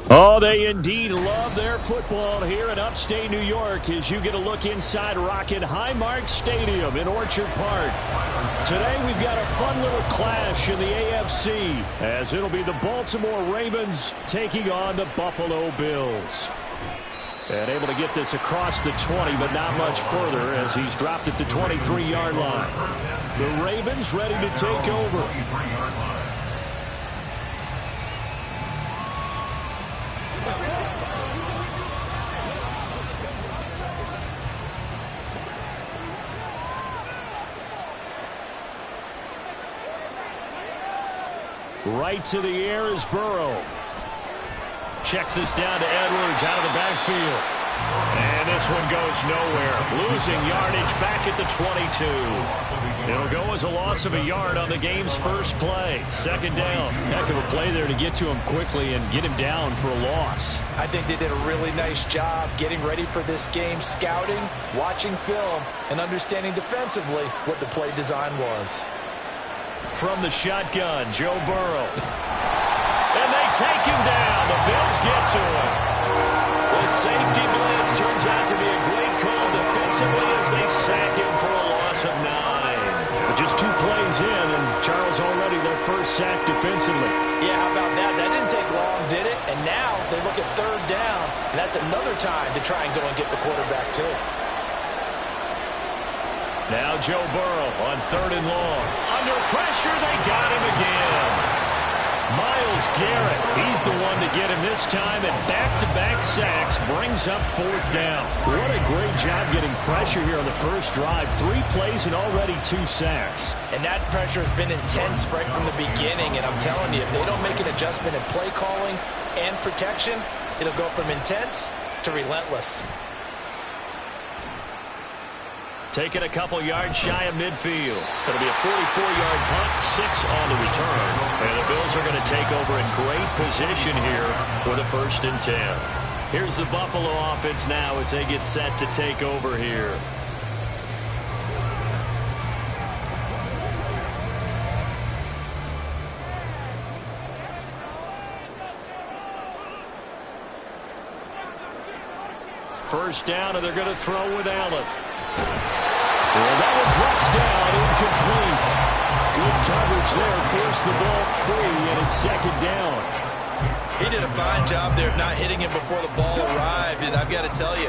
Oh, they indeed love their football here in upstate New York as you get a look inside Rocket Highmark Stadium in Orchard Park. Today we've got a fun little clash in the AFC as it'll be the Baltimore Ravens taking on the Buffalo Bills. And able to get this across the 20, but not much further as he's dropped at the 23-yard line. The Ravens ready to take over. Right to the air is Burrow. Checks this down to Edwards out of the backfield. And this one goes nowhere. Losing yardage back at the 22. It'll go as a loss of a yard on the game's first play. Second down. Heck of a play there to get to him quickly and get him down for a loss. I think they did a really nice job getting ready for this game, scouting, watching film, and understanding defensively what the play design was. From the shotgun, Joe Burrow. And they take him down. The Bills get to him. The safety blitz turns out to be a great call defensively as they sack him for a loss of 9. But just 2 plays in, and Charles already their first sack defensively. Yeah, how about that? That didn't take long, did it? And now they look at third down, and that's another time to try and go and get the quarterback too. Now Joe Burrow on 3rd and long. Under pressure, they got him again. Myles Garrett, he's the one to get him this time, and back-to-back sacks brings up 4th down. What a great job getting pressure here on the first drive. 3 plays and already 2 sacks. And that pressure has been intense right from the beginning, and I'm telling you, if they don't make an adjustment in play calling and protection, it'll go from intense to relentless. Taking a couple yards shy of midfield. It'll be a 44-yard punt, 6 on the return. And the Bills are going to take over in great position here with a 1st and 10. Here's the Buffalo offense now as they get set to take over here. First down, and they're going to throw with Allen. Well, that one drops down, incomplete. Good coverage there, forced the ball free, and it's 2nd down. He did a fine job there of not hitting him before the ball arrived, and I've got to tell you,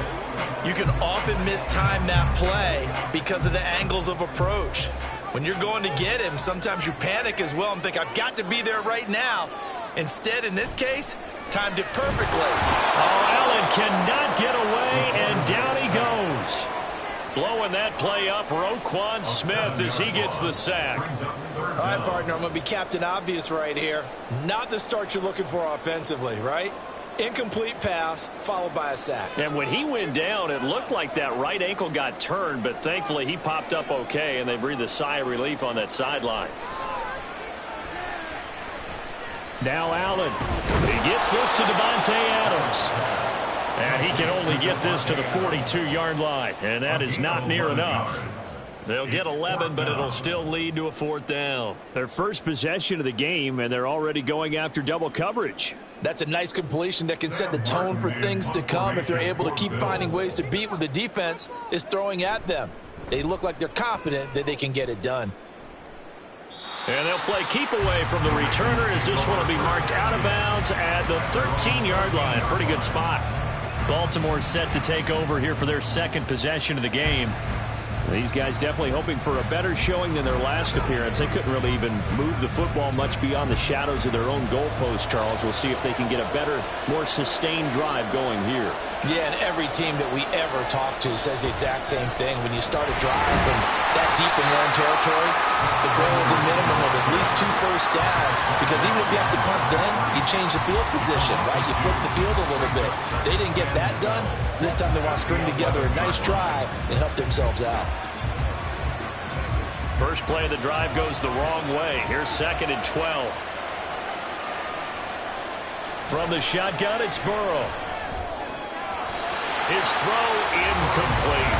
you can often mistime that play because of the angles of approach. When you're going to get him, sometimes you panic as well and think, I've got to be there right now. Instead, in this case, timed it perfectly. Oh, Allen cannot get away, and down he goes. Blowing that play up, Roquan Smith as he gets the sack. All right, partner, I'm going to be Captain Obvious right here. Not the start you're looking for offensively, right? Incomplete pass followed by a sack. And when he went down, it looked like that right ankle got turned, but thankfully he popped up okay, and they breathed a sigh of relief on that sideline. Now Allen. He gets this to Davante Adams. And he can only get this to the 42-yard line, and that is not near enough. They'll get 11, but it'll still lead to a 4th down. Their first possession of the game, and they're already going after double coverage. That's a nice completion that can set the tone for things to come if they're able to keep finding ways to beat what the defense is throwing at them. They look like they're confident that they can get it done. And they'll play keep away from the returner as this one will be marked out of bounds at the 13-yard line. Pretty good spot. Baltimore set to take over here for their 2nd possession of the game. These guys definitely hoping for a better showing than their last appearance. They couldn't really even move the football much beyond the shadows of their own goalpost, Charles. We'll see if they can get a better, more sustained drive going here. Yeah, and every team that we ever talk to says the exact same thing. When you start a drive from that deep in your own territory, the goal is a minimum of at least 2 first downs, because even if you have to punt then, you change the field position, right? You flip the field a little bit. They didn't get that done. This time they want to string together a nice drive and help themselves out. First play of the drive goes the wrong way. Here's 2nd and 12. From the shotgun, it's Burrow. His throw incomplete.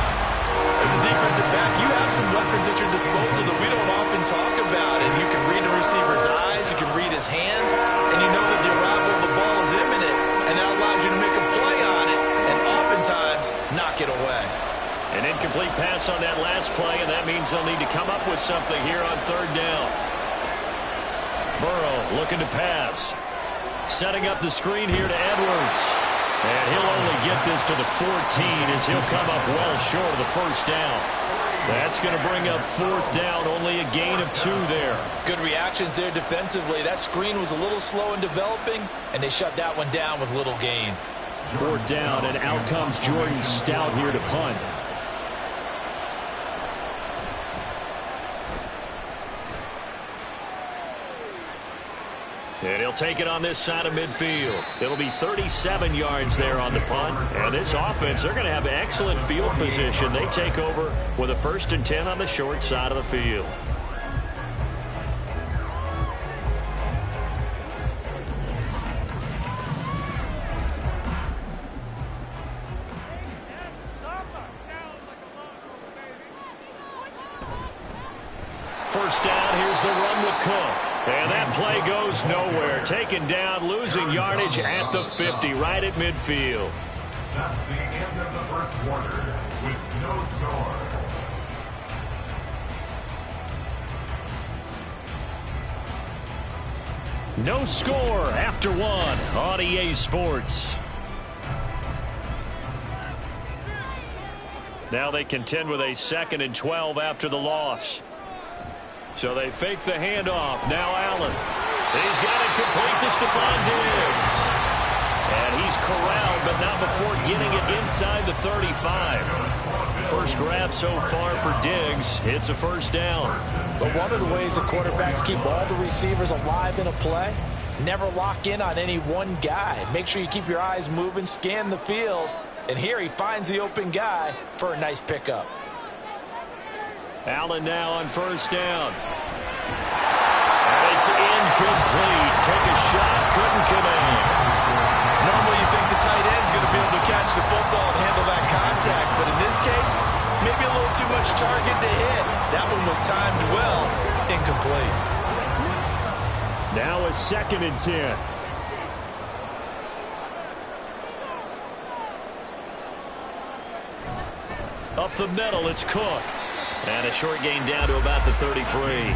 As a defensive back, you have some weapons at your disposal that we don't often talk about. And you can read a receiver's eyes, you can read his hands, and you know that the arrival of the ball is imminent. And An incomplete pass on that last play, and that means they'll need to come up with something here on third down. Burrow looking to pass. Setting up the screen here to Edwards. And he'll only get this to the 14 as he'll come up well short of the first down. That's going to bring up fourth down, only a gain of 2 there. Good reactions there defensively. That screen was a little slow in developing, and they shut that one down with little gain. Fourth down, and out comes Jordan Stout here to punt. And he'll take it on this side of midfield. It'll be 37 yards there on the punt. And this offense, they're going to have excellent field position. They take over with a 1st and 10 on the short side of the field. First down, here's the run with Cook. And that play goes nowhere. Taken down, losing yardage at the 50, right at midfield. That's the end of the first quarter with no score. No score after 1 on EA Sports. Now they contend with a 2nd and 12 after the loss. So they fake the handoff. Now Allen. He's got it complete to Stephon Diggs. And he's corralled, but not before getting it inside the 35. First grab so far for Diggs. It's a first down. But one of the ways the quarterbacks keep all the receivers alive in a play, never lock in on any one guy. Make sure you keep your eyes moving, scan the field. And here he finds the open guy for a nice pickup. Allen now on first down. And it's incomplete. Take a shot, couldn't connect. Normally you think the tight end's going to be able to catch the football and handle that contact, but in this case, maybe a little too much target to hit. That one was timed well. Incomplete. Now a 2nd and 10. Up the middle, it's Cook. And a short gain down to about the 33.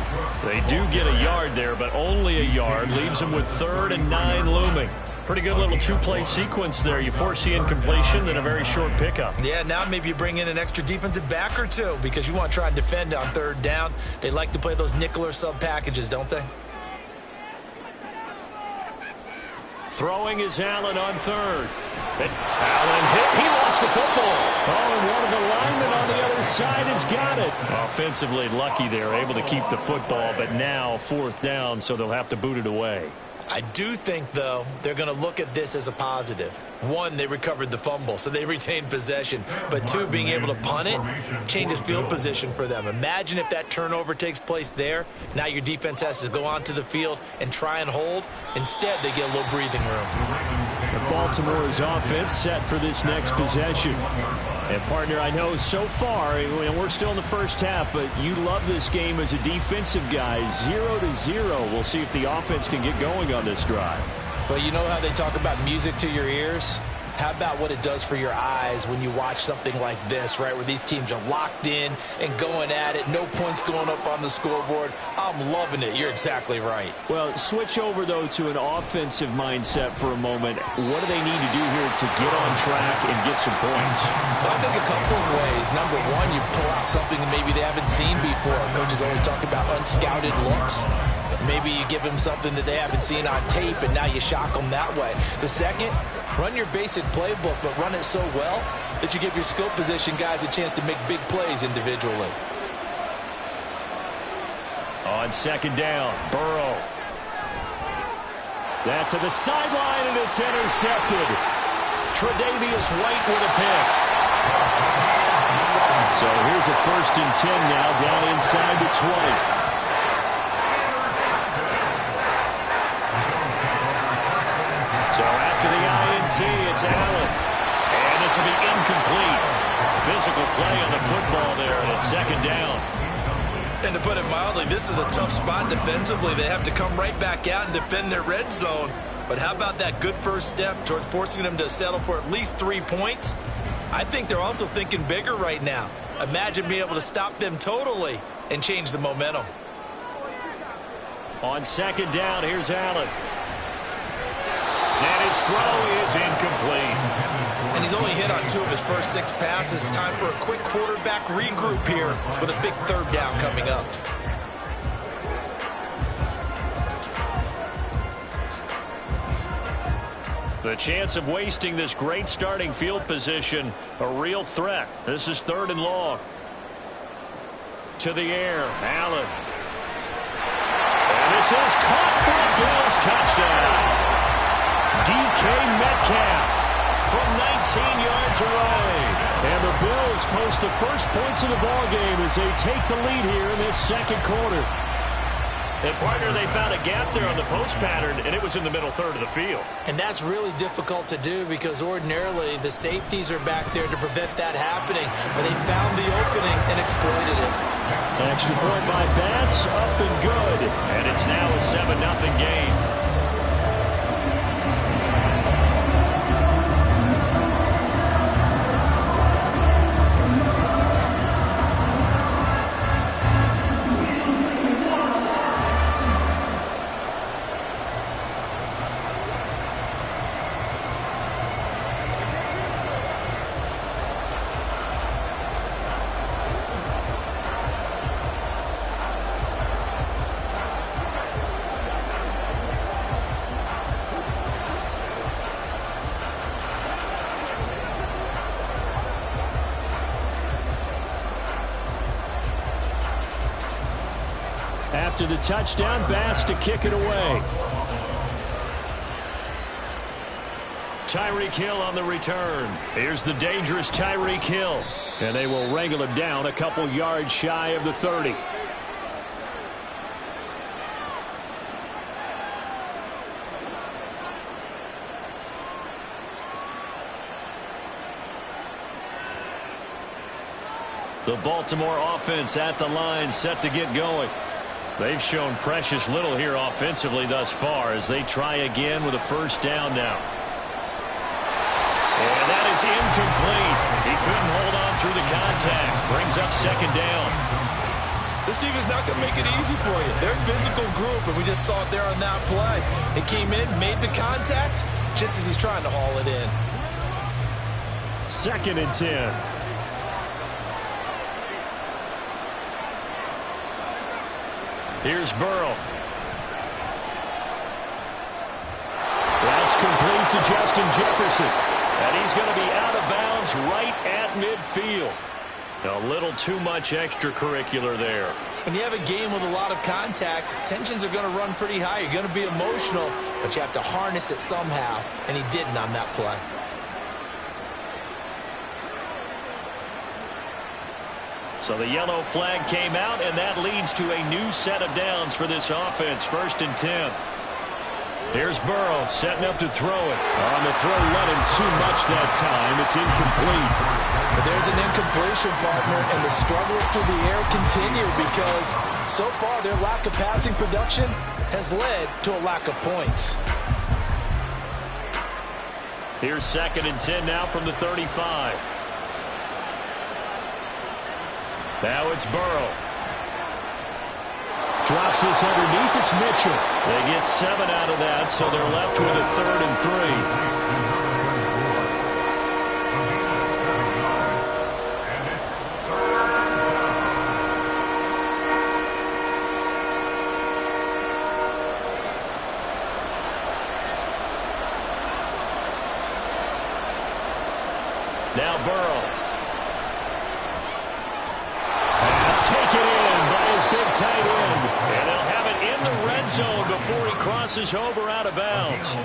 They do get a yard there, but only a yard. Leaves them with 3rd and 9 looming. Pretty good little 2-play sequence there. You force the incompletion, then a very short pickup. Yeah, now maybe you bring in an extra defensive back or 2 because you want to try and defend on 3rd down. They like to play those nickel or sub packages, don't they? Throwing is Allen on 3rd. And Allen hit. He lost the football. Oh, and one of the linemen on the other side has got it. Offensively lucky there, able to keep the football, but now 4th down, so they'll have to boot it away. I do think, though, they're going to look at this as a positive. 1, they recovered the fumble, so they retained possession. But 2, being able to punt it changes field position for them. Imagine if that turnover takes place there. Now your defense has to go onto the field and try and hold. Instead, they get a little breathing room. Baltimore's offense set for this next possession. And, partner, I know so far, and we're still in the first half, but you love this game as a defensive guy. 0-0. We'll see if the offense can get going on this drive. Well, you know how they talk about music to your ears? How about what it does for your eyes when you watch something like this, right, where these teams are locked in and going at it, no points going up on the scoreboard? I'm loving it. You're exactly right. Well, switch over, though, to an offensive mindset for a moment. What do they need to do here to get on track and get some points? Well, I think a couple of ways. Number 1, you pull out something that maybe they haven't seen before. Coaches always talk about unscouted looks. Maybe you give them something that they haven't seen on tape, and now you shock them that way. The second, run your basic playbook, but run it so well that you give your skill position guys a chance to make big plays individually. On 2nd down, Burrow. That to the sideline, and it's intercepted. Tre'Davious White with a pick. So here's a 1st and 10 now, down inside the 20. So after the INT, it's Allen. And this will be incomplete. Physical play on the football there, and it's 2nd down. And to put it mildly, this is a tough spot defensively. They have to come right back out and defend their red zone. But how about that good first step towards forcing them to settle for at least 3 points? I think they're also thinking bigger right now. Imagine being able to stop them totally and change the momentum. On second down, here's Allen. And his throw is incomplete. And he's only hit on 2 of his first 6 passes. Time for a quick quarterback regroup here with a big 3rd down coming up. The chance of wasting this great starting field position, a real threat. This is 3rd and long. To the air, Allen. And this is caught for a Bills touchdown. DK Metcalf from 19 yards away. And the Bills post the first points of the ballgame as they take the lead here in this second quarter. And, partner, they found a gap there on the post pattern, and it was in the middle third of the field. And that's really difficult to do because ordinarily the safeties are back there to prevent that happening. But they found the opening and exploited it. Extra point by Bass, up and good. And it's now a 7-0 game. After the touchdown, Bass to kick it away. Tyreek Hill on the return. Here's the dangerous Tyreek Hill. And they will wrangle him down a couple yards shy of the 30. The Baltimore offense at the line, set to get going. They've shown precious little here offensively thus far as they try again with a first down now. And that is incomplete. He couldn't hold on through the contact. Brings up second down. This team is not going to make it easy for you. They're a physical group, and we just saw it there on that play. It came in, made the contact, just as he's trying to haul it in. 2nd and 10. Here's Burrow. That's complete to Justin Jefferson. And he's going to be out of bounds right at midfield. A little too much extracurricular there. When you have a game with a lot of contact, tensions are going to run pretty high. You're going to be emotional, but you have to harness it somehow, and he didn't on that play. So the yellow flag came out, and that leads to a new set of downs for this offense. 1st and 10. Here's Burrow setting up to throw it. On the throw, running too much that time. It's incomplete. But there's an incompletion, partner, and the struggles through the air continue because so far their lack of passing production has led to a lack of points. Here's 2nd and 10 now from the 35. Now it's Burrow. Drops this underneath. It's Mitchell. They get 7 out of that, so they're left with a 3rd and 3. Now Burrow. Pass taken in by his big tight end. And they'll have it in the red zone before he crosses over out of bounds.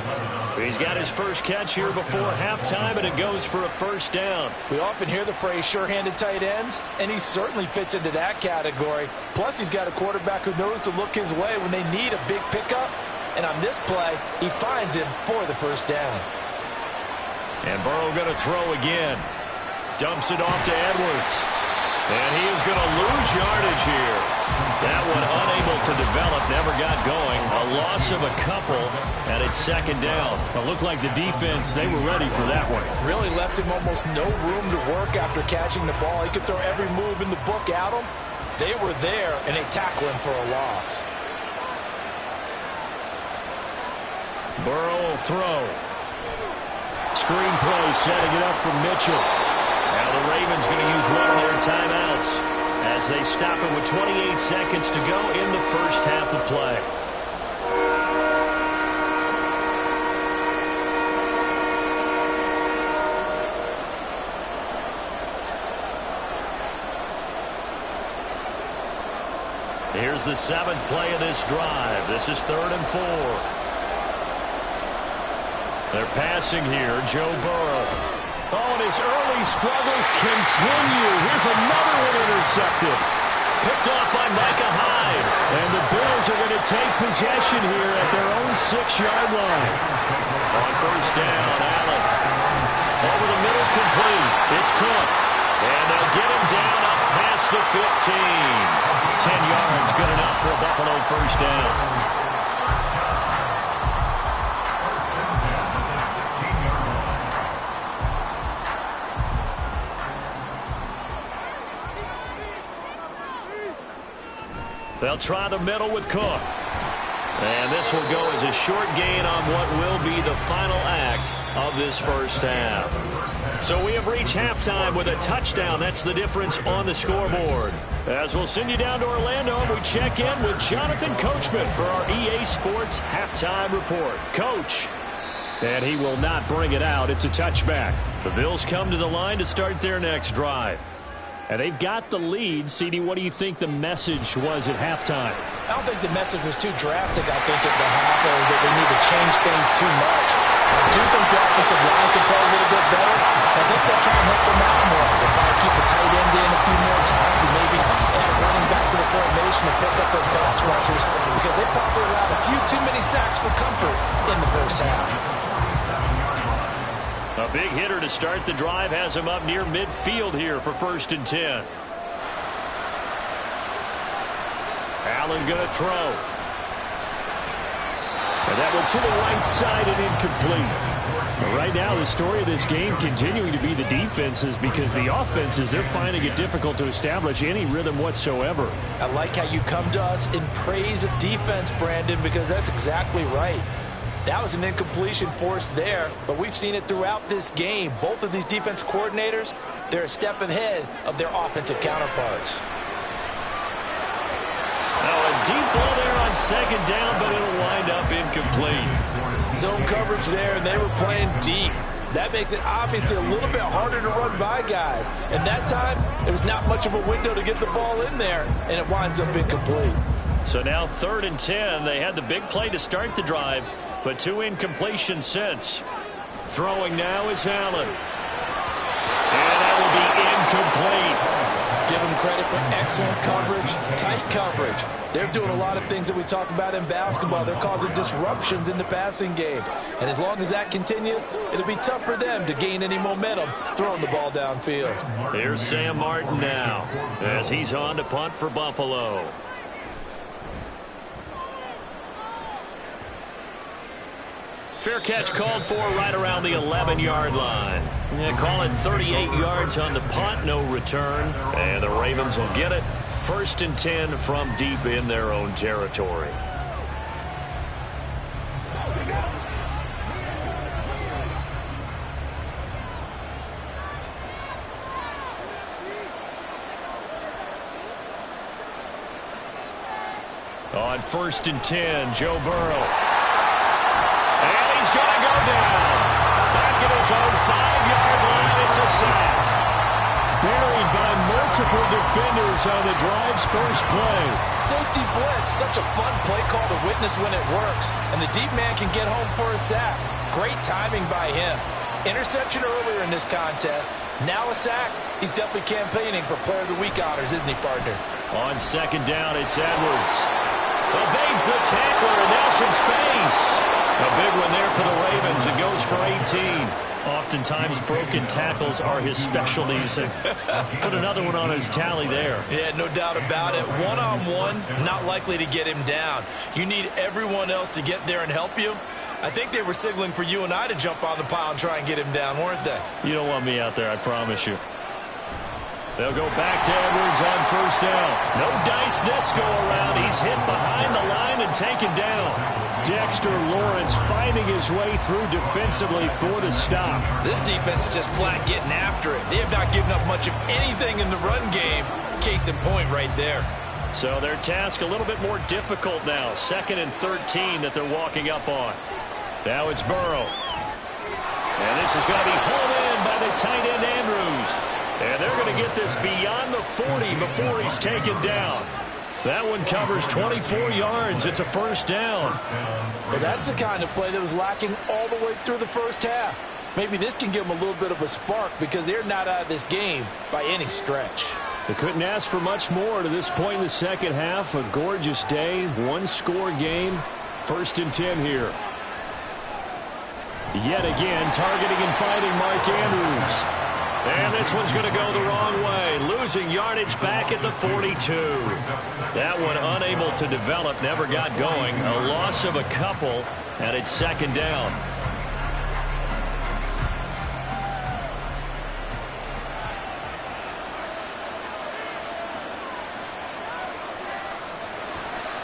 He's got his first catch here before halftime, and it goes for a first down. We often hear the phrase sure-handed tight ends, and he certainly fits into that category. Plus, he's got a quarterback who knows to look his way when they need a big pickup. And on this play, he finds him for the first down. And Burrow going to throw again. Dumps it off to Edwards. And he is going to lose yardage here. That one unable to develop, never got going. A loss of a couple, and it's second down. It looked like the defense, they were ready for that one. Really left him almost no room to work after catching the ball. He could throw every move in the book at him. They were there, and they tackle him for a loss. Burrow will throw. Screen play setting it up for Mitchell. Now the Ravens going to use one of their timeouts as they stop it with 28 seconds to go in the first half of play. Here's the 7th play of this drive. This is 3rd and 4. They're passing here, Joe Burrow. Oh, and his early struggles continue. Here's another one intercepted. Picked off by Micah Hyde. And the Bills are going to take possession here at their own 6-yard line. On first down, Allen. Over the middle, complete. It's Cook. And they'll get him down up past the 15. 10 yards, good enough for a Buffalo first down. They'll try the middle with Cook. And this will go as a short gain on what will be the final act of this first half. So we have reached halftime with a touchdown. That's the difference on the scoreboard. As we'll send you down to Orlando, and we check in with Jonathan Coachman for our EA Sports Halftime Report. Coach. And he will not bring it out. It's a touchback. The Bills come to the line to start their next drive. And they've got the lead. CD, what do you think the message was at halftime? I don't think the message was too drastic, I think, at the half, or that they need to change things too much. I do think the offensive line can play a little bit better. I think they'll try and help them out more. They'll probably keep the tight end in a few more times and maybe add running back to the formation and pick up those pass rushers because they probably allowed a few too many sacks for comfort in the first half. A big hitter to start the drive has him up near midfield here for 1st and 10. Allen going to throw. And that one to the right side and incomplete. But right now, the story of this game continuing to be the defenses because the offenses, they're finding it difficult to establish any rhythm whatsoever. I like how you come to us in praise of defense, Brandon, because that's exactly right. That was an incompletion forced there, but we've seen it throughout this game. Both of these defense coordinators, they're a step ahead of their offensive counterparts. Now a deep ball there on 2nd down, but it'll wind up incomplete. Zone coverage there, and they were playing deep. That makes it obviously a little bit harder to run by guys. And that time, there was not much of a window to get the ball in there, and it winds up incomplete. So now 3rd and 10. They had the big play to start the drive, but 2 incompletions since. Throwing now is Allen. And that will be incomplete. Give them credit for excellent coverage, tight coverage. They're doing a lot of things that we talk about in basketball. They're causing disruptions in the passing game. And as long as that continues, it'll be tough for them to gain any momentum throwing the ball downfield. Here's Sam Martin now as he's on to punt for Buffalo. Fair catch called for right around the 11-yard line. Call it 38 yards on the punt, no return. And the Ravens will get it. 1st and 10 from deep in their own territory. On 1st and 10, Joe Burrow. And he's going to go down. Back at his own 5-yard line, it's a sack. Buried by multiple defenders on the drive's first play. Safety blitz, such a fun play call to witness when it works. And the deep man can get home for a sack. Great timing by him. Interception earlier in this contest. Now a sack. He's definitely campaigning for Player of the Week honors, isn't he, partner? On 2nd down, it's Edwards. Evades the tackler, and now some space. A big one there for the Ravens. It goes for 18. Oftentimes, broken tackles are his specialties. And put another one on his tally there. Yeah, no doubt about it. One-on-one, not likely to get him down. You need everyone else to get there and help you. I think they were signaling for you and I to jump on the pile and try and get him down, weren't they? You don't want me out there, I promise you. They'll go back to Edwards on first down. No dice this go around. He's hit behind the line and taken down. Dexter Lawrence finding his way through defensively for the stop. This defense is just flat getting after it. They have not given up much of anything in the run game. Case in point right there. So their task a little bit more difficult now. 2nd and 13 that they're walking up on. Now it's Burrow. And this is going to be hauled in by the tight end Andrews. And they're going to get this beyond the 40 before he's taken down. That one covers 24 yards. It's a first down. Well, that's the kind of play that was lacking all the way through the first half. Maybe this can give them a little bit of a spark because they're not out of this game by any stretch. They couldn't ask for much more to this point in the second half. A gorgeous day, one-score game. 1st and 10 here. Yet again, targeting and finding Mark Andrews. And this one's going to go the wrong way. Losing yardage back at the 42. That one unable to develop, never got going. A loss of a couple, and it's 2nd down.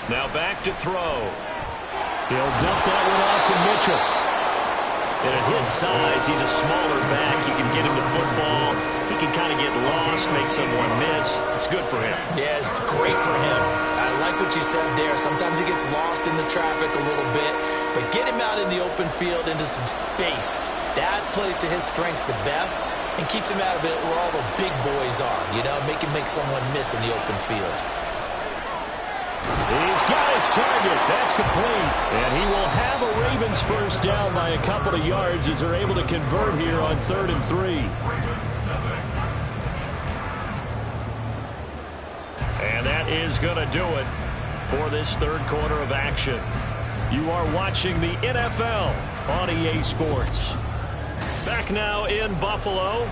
Now back to throw. He'll dump that one off to Mitchell. And at his size, he's a smaller back. You can get him the football. He can kind of get lost, make someone miss. It's good for him. Yeah, it's great for him. I like what you said there. Sometimes he gets lost in the traffic a little bit. But get him out in the open field into some space. That plays to his strengths the best and keeps him out of it where all the big boys are. You know, make someone miss in the open field. He's got his target. That's complete. And he will have a Ravens first down by a couple of yards as they're able to convert here on 3rd and 3. And that is going to do it for this 3rd quarter of action. You are watching the NFL on EA Sports. Back now in Buffalo.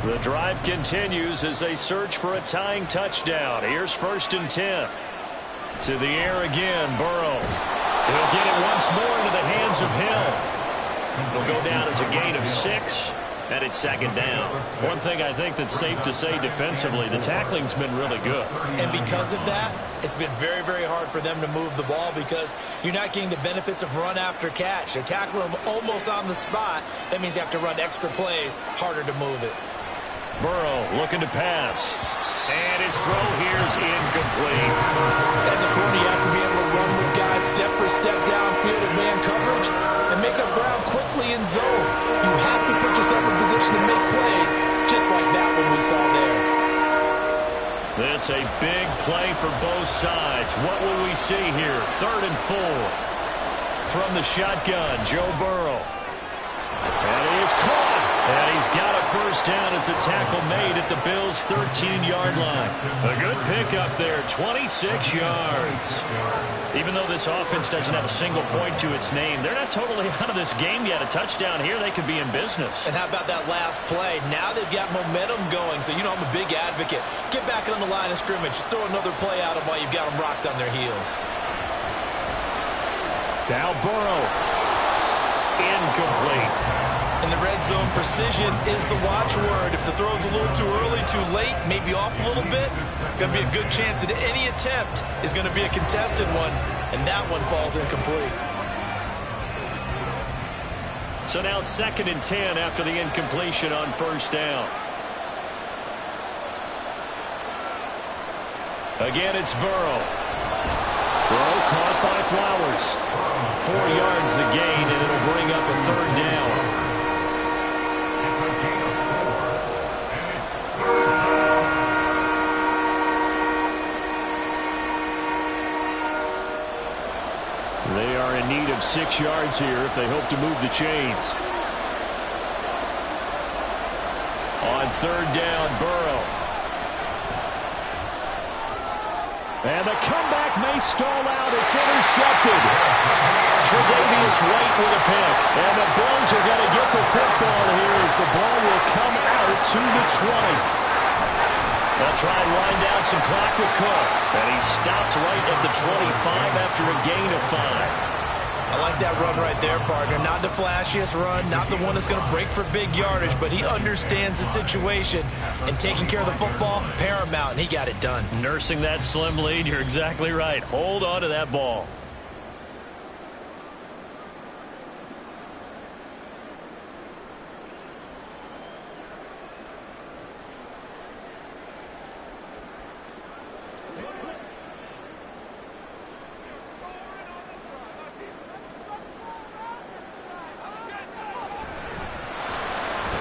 The drive continues as they search for a tying touchdown. Here's 1st and 10. To the air again, Burrow. He'll get it once more into the hands of Hill. He'll go down as a gain of 6, and it's 2nd down. One thing I think that's safe to say defensively, the tackling's been really good. And because of that, it's been very, very hard for them to move the ball because you're not getting the benefits of run after catch. They tackle them almost on the spot. That means you have to run extra plays, harder to move it. Burrow looking to pass. And his throw here is incomplete. As a corner, you have to be able to run with guys step for step downfield in man coverage and make up ground quickly in zone. You have to put yourself in position to make plays, just like that one we saw there. This a big play for both sides. What will we see here? 3rd and 4. From the shotgun, Joe Burrow. And he is caught. And he's got a first down as a tackle made at the Bills' 13-yard line. A good pickup there, 26 yards. Even though this offense doesn't have a single point to its name, they're not totally out of this game yet. A touchdown here, they could be in business. And how about that last play? Now they've got momentum going, so you know I'm a big advocate. Get back on the line of scrimmage. Throw another play at them while you've got them rocked on their heels. Now Burrow. Incomplete. And the red zone precision is the watchword. If the throw's a little too early, too late, maybe off a little bit, going to be a good chance that any attempt is going to be a contested one, and that one falls incomplete. So now 2nd and 10 after the incompletion on first down. Again, it's Burrow. Throw caught by Flowers. 4 yards the gain, and it'll bring up a 3rd down. They are in need of 6 yards here if they hope to move the chains. On 3rd down, Burrow. And the comeback may stall out. It's intercepted. Tre'Davious White with a pick. And the Bills are going to get the football here as the ball will come out to the 20. They'll try and wind down some clock with Cook. And he stopped right at the 25 after a gain of 5. I like that run right there, partner. Not the flashiest run, not the one that's going to break for big yardage, but he understands the situation, and taking care of the football, paramount, and he got it done. Nursing that slim lead, you're exactly right. Hold on to that ball.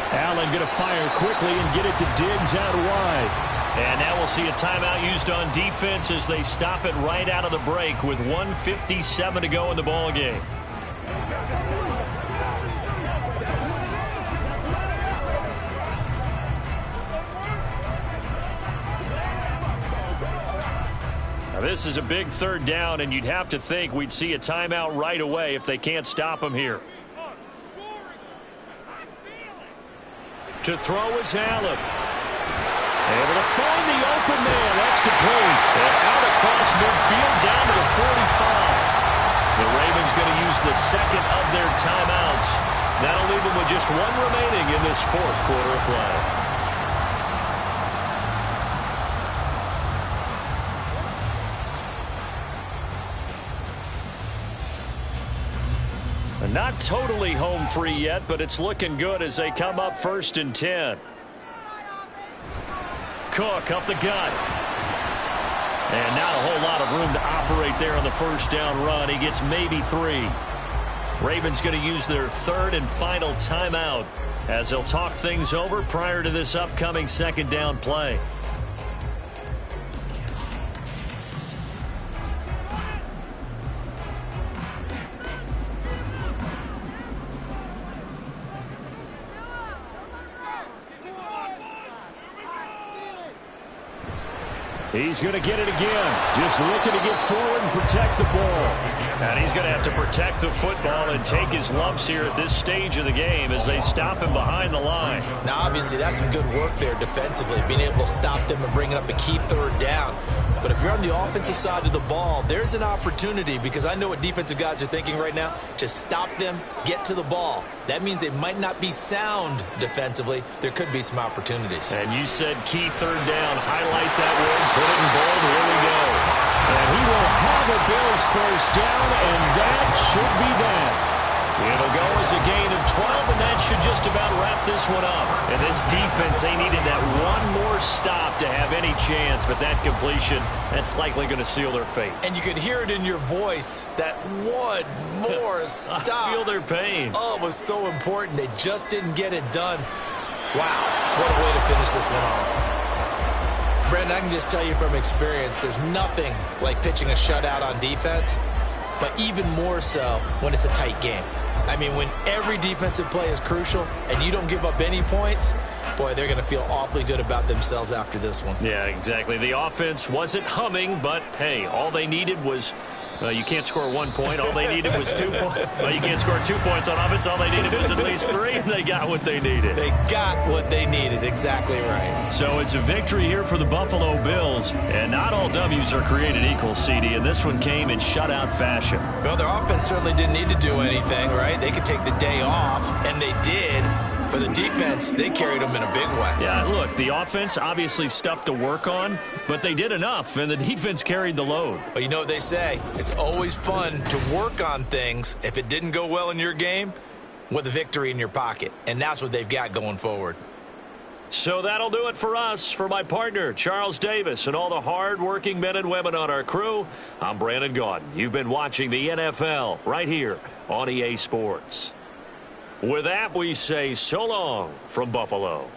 Allen going to fire quickly and get it to Diggs out wide. And now we'll see a timeout used on defense as they stop it right out of the break with 1:57 to go in the ball game. Now this is a big third down, and you'd have to think we'd see a timeout right away if they can't stop him here. To throw is Allen. Able to find the open man. That's complete. And out across midfield down to the 45. The Ravens going to use the second of their timeouts. That'll leave them with just one remaining in this fourth quarter of play. Not totally home free yet, but it's looking good as they come up 1st and 10. Cook up the gut. And not a whole lot of room to operate there on the first down run. He gets maybe 3. Ravens going to use their third and final timeout as they'll talk things over prior to this upcoming second down play. He's going to get it again. Just looking to get forward and protect the ball. And he's going to have to protect the football and take his lumps here at this stage of the game as they stop him behind the line. Now, obviously, that's some good work there defensively, being able to stop them and bring up a key third down. But if you're on the offensive side of the ball, there's an opportunity, because I know what defensive guys are thinking right now. Just stop them, get to the ball. That means they might not be sound defensively. There could be some opportunities. And you said key third down. Highlight that word. Put it in bold. Here we go. And he will have a Bills first down, and that should be that. It'll go as a gain of 12, and that should just about wrap this one up. And this defense, they needed that one more stop to have any chance, but that completion, that's likely going to seal their fate. And you could hear it in your voice, that one more stop. I feel their pain. Oh, it was so important. They just didn't get it done. Wow, what a way to finish this one off. Brandon, I can just tell you from experience, there's nothing like pitching a shutout on defense, but even more so when it's a tight game. I mean, when every defensive play is crucial and you don't give up any points, boy, they're going to feel awfully good about themselves after this one. Yeah, exactly. The offense wasn't humming, but, hey, all they needed was you can't score 1 point. All they needed was 2 points. Well, you can't score 2 points on offense. All they needed was at least 3, and they got what they needed. They got what they needed. Exactly right. So it's a victory here for the Buffalo Bills, and not all W's are created equal, CD, and this one came in shutout fashion. Well, their offense certainly didn't need to do anything, right? They could take the day off, and they did. For the defense, they carried them in a big way. Yeah, look, the offense obviously stuff to work on, but they did enough, and the defense carried the load. Well, you know what they say. It's always fun to work on things if it didn't go well in your game with a victory in your pocket, and that's what they've got going forward. So that'll do it for us. For my partner, Charles Davis, and all the hard-working men and women on our crew, I'm Brandon Gaudin. You've been watching the NFL right here on EA Sports. With that, we say so long from Buffalo.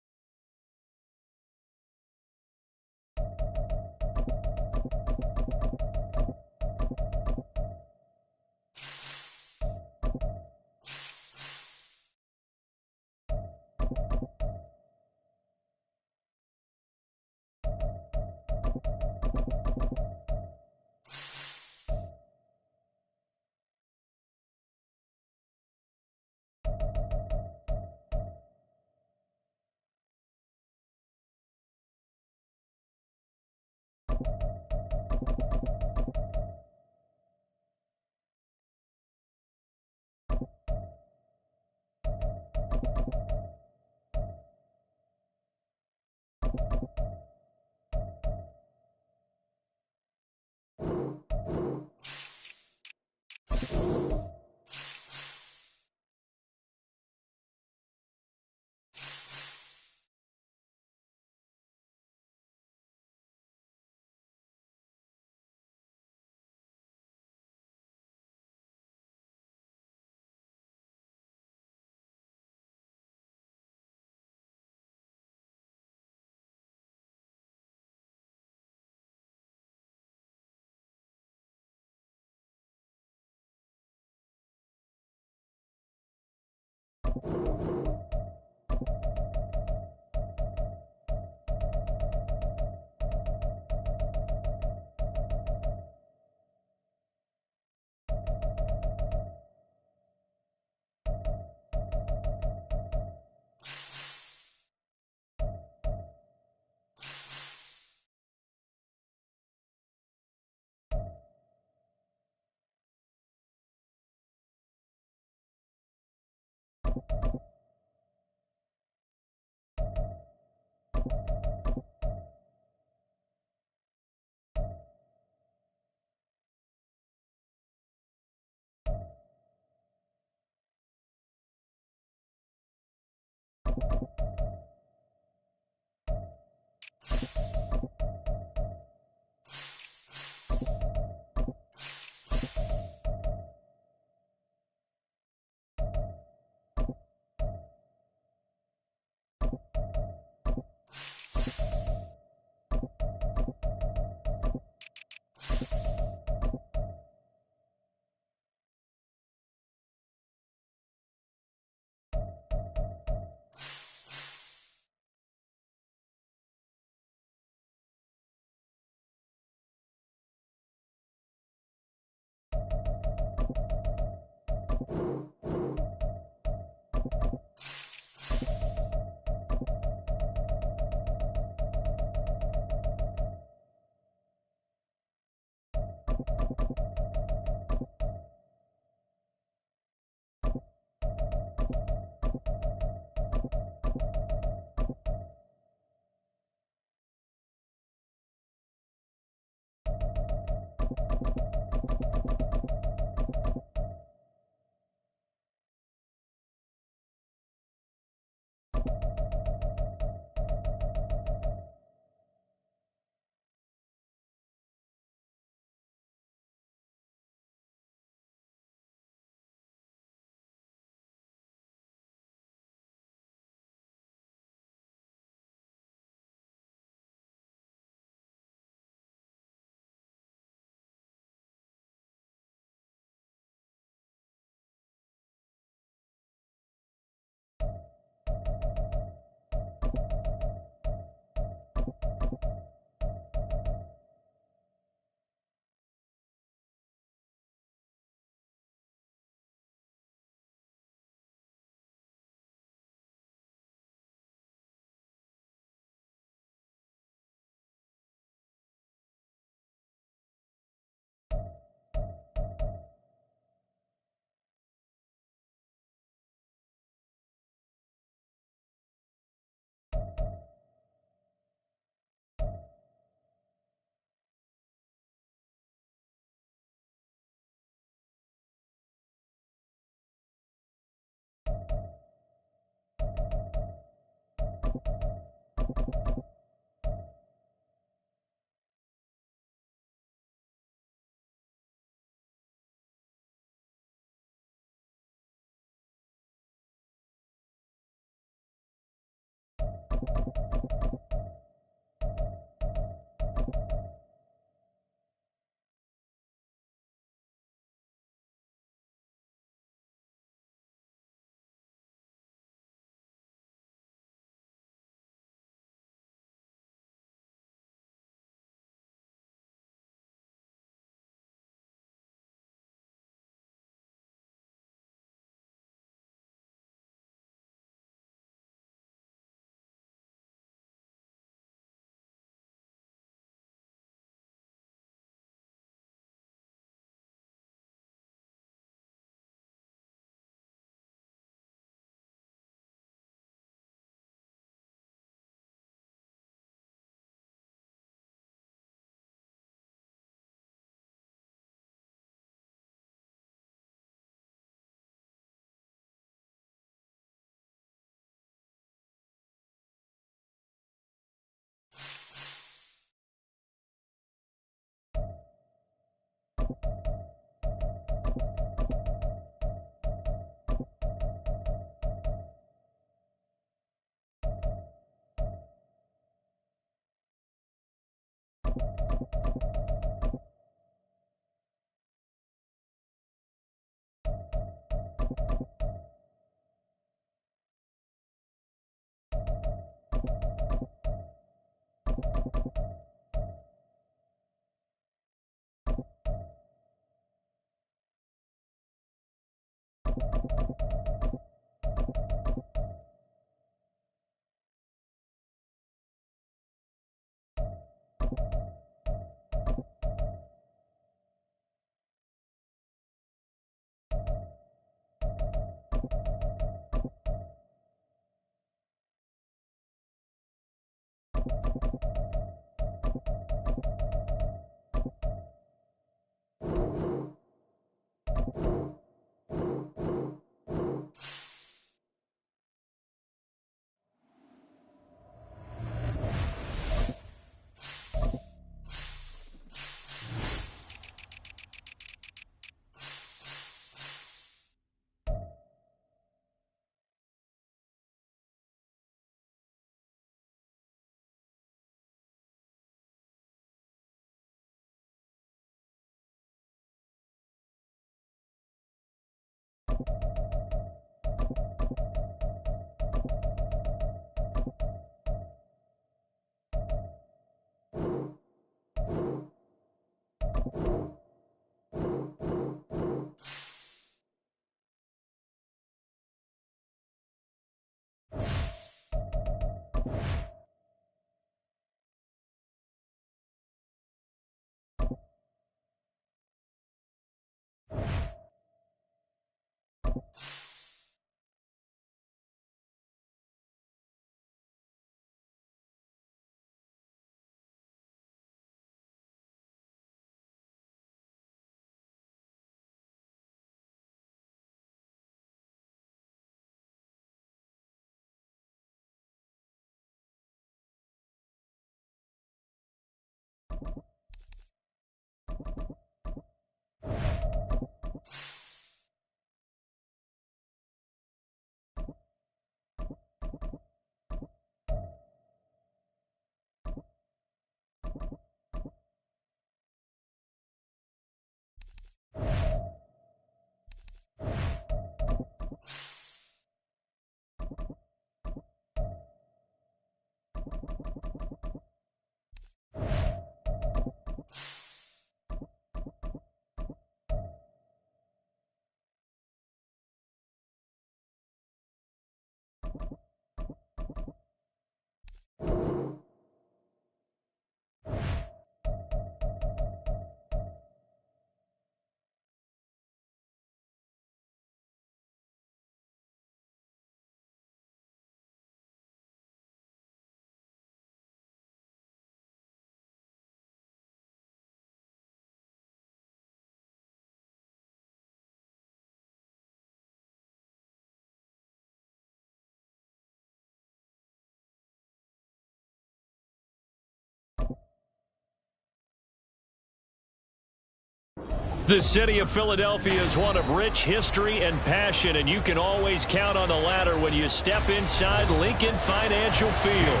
The city of Philadelphia is one of rich history and passion, and you can always count on the ladder when you step inside Lincoln Financial Field.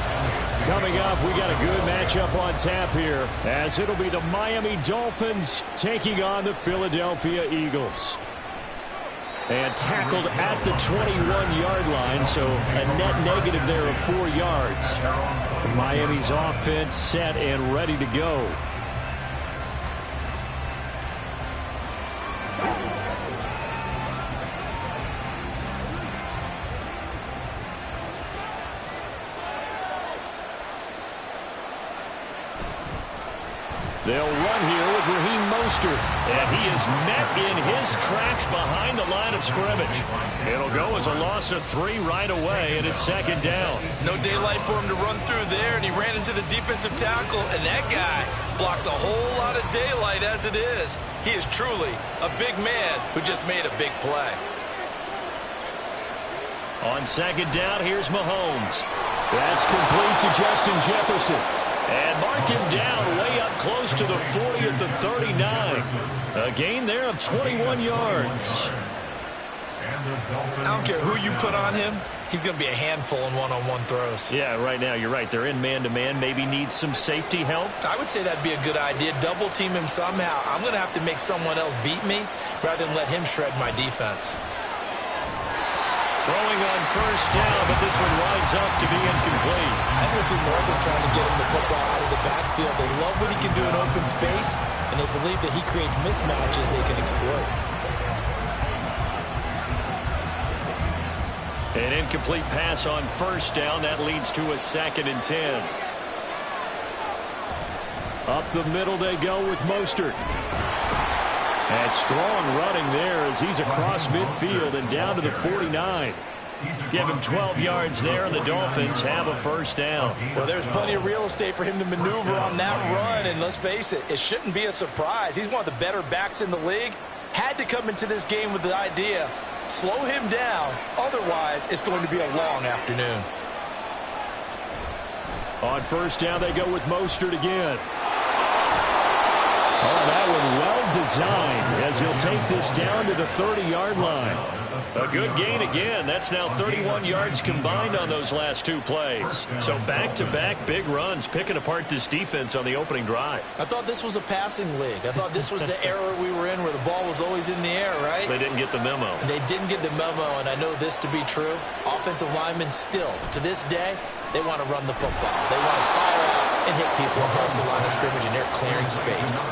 Coming up, we got a good matchup on tap here, as it'll be the Miami Dolphins taking on the Philadelphia Eagles. And tackled at the 21-yard line, so a net negative there of 4 yards. Miami's offense set and ready to go. They'll run here with Raheem Mostert, and he is met in his tracks behind the line of scrimmage. It'll go as a loss of 3 right away, and it's second down. No daylight for him to run through there, and he ran into the defensive tackle, and that guy blocks a whole lot of daylight as it is. He is truly a big man who just made a big play. On second down, here's Mahomes. That's complete to Justin Jefferson. And mark him down way up close to the 40 at the 39. A gain there of 21 yards. I don't care who you put on him. He's going to be a handful in one-on-one throws. Yeah, right now, you're right. They're in man-to-man. Maybe need some safety help. I would say that'd be a good idea. Double team him somehow. I'm going to have to make someone else beat me rather than let him shred my defense. Throwing on first down, but this one winds up to be incomplete. I think we'll see more of them trying to get him the football out of the backfield. They love what he can do in open space, and they believe that he creates mismatches they can exploit. An incomplete pass on first down. That leads to a 2nd and 10. Up the middle they go with Mostert. And strong running there as he's across midfield and down to the 49. Give him 12 yards there, and the Dolphins have a first down. Well, there's plenty of real estate for him to maneuver on that run, and let's face it, it shouldn't be a surprise. He's one of the better backs in the league. Had to come into this game with the idea, slow him down, otherwise it's going to be a long afternoon. On first down, they go with Mostert again. Oh, that one well designed as he'll take this down to the 30-yard line. A good gain again. That's now 31 yards combined on those last 2 plays. So back-to-back big runs, picking apart this defense on the opening drive. I thought this was a passing league. I thought this was the era we were in where the ball was always in the air, right? They didn't get the memo. And they didn't get the memo, and I know this to be true. Offensive linemen still, to this day, they want to run the football. They want to fire out and hit people across the line of scrimmage, and they're clearing space.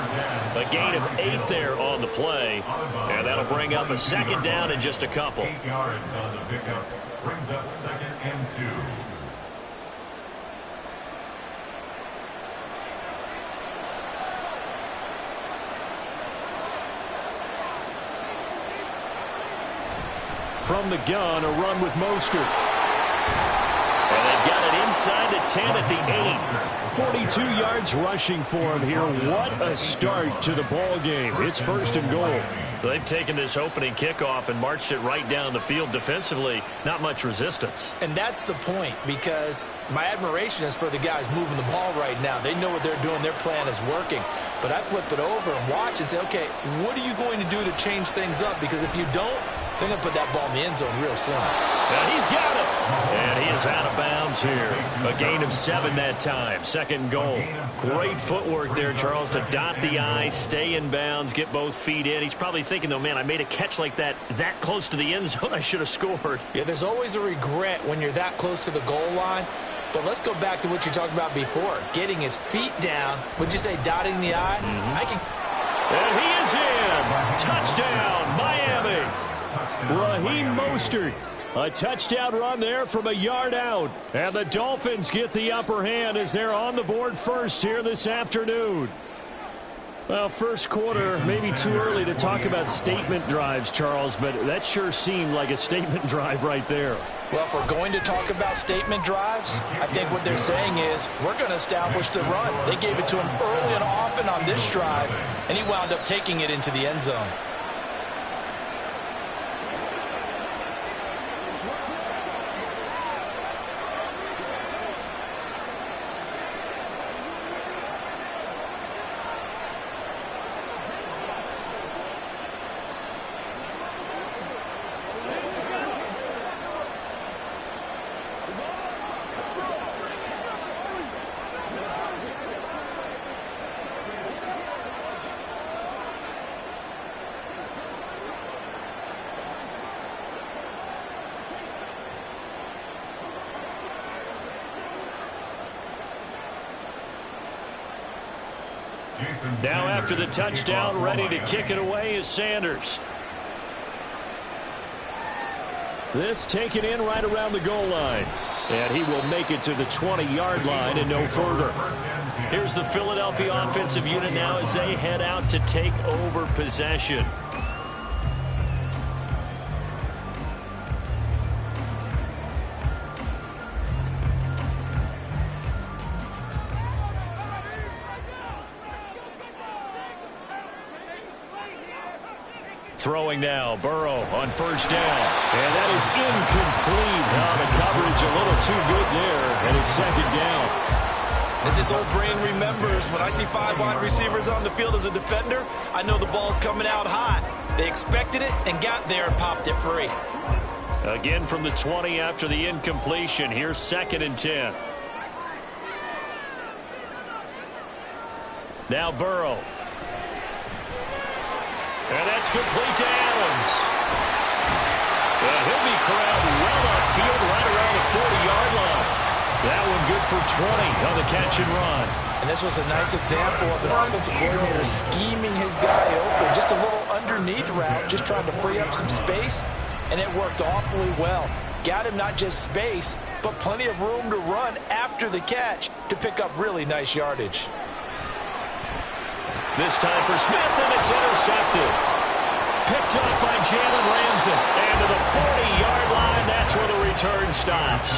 A gain of 8 there on the play, and that'll bring up a 2nd down in just a couple. 8 yards on the pickup brings up 2nd and 2. From the gun, a run with Mostert. And they've got it inside the 10 at the 8. 42 yards rushing for him here. What a start to the ball game. It's 1st and goal. They've taken this opening kickoff and marched it right down the field defensively. Not much resistance. And that's the point, because my admiration is for the guys moving the ball right now. They know what they're doing. Their plan is working. But I flip it over and watch and say, okay, what are you going to do to change things up? Because if you don't, they're going to put that ball in the end zone real soon. And he's got it. And he is out of bounds here. A gain of 7 that time. 2nd goal. Great footwork there, Charles, to dot the I, stay in bounds, get both feet in. He's probably thinking, though, man, I made a catch like that close to the end zone. I should have scored. Yeah, there's always a regret when you're that close to the goal line. But let's go back to what you talked about before. Getting his feet down. Would you say dotting the I? And he is in. Touchdown, Miami. Raheem Mostert. A touchdown run there from a yard out. And the Dolphins get the upper hand as they're on the board first here this afternoon. Well, first quarter, maybe too early to talk about statement drives, Charles, but that sure seemed like a statement drive right there. Well, if we're going to talk about statement drives, I think what they're saying is we're going to establish the run. They gave it to him early and often on this drive, and he wound up taking it into the end zone. Now after the touchdown, ready to kick it away is Sanders. This taken in right around the goal line. And he will make it to the 20-yard line and no further. Here's the Philadelphia offensive unit now as they head out to take over possession. Throwing now, Burrow on first down. And that is incomplete. Now the coverage a little too good there, and it's 2nd down. As this old brain remembers, when I see 5 wide receivers on the field as a defender, I know the ball's coming out hot. They expected it and got there and popped it free. Again from the 20 after the incompletion. Here's 2nd and 10. Now Burrow. And that's complete to Adams. And he'll be corralled well upfield right around the 40-yard line. That one good for 20 on the catch and run. And this was a nice example of an offensive coordinator scheming his guy open. Just a little underneath route, just trying to free up some space, and it worked awfully well. Got him not just space, but plenty of room to run after the catch to pick up really nice yardage. This time for Smith, and it's intercepted. Picked up by Jalen Ramsey. And to the 40-yard line, that's where the return stops.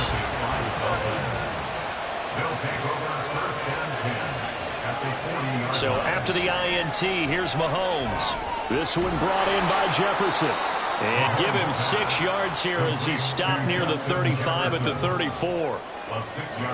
So after the INT, here's Mahomes. This one brought in by Jefferson. And give him 6 yards here as he stopped near the 35 at the 34.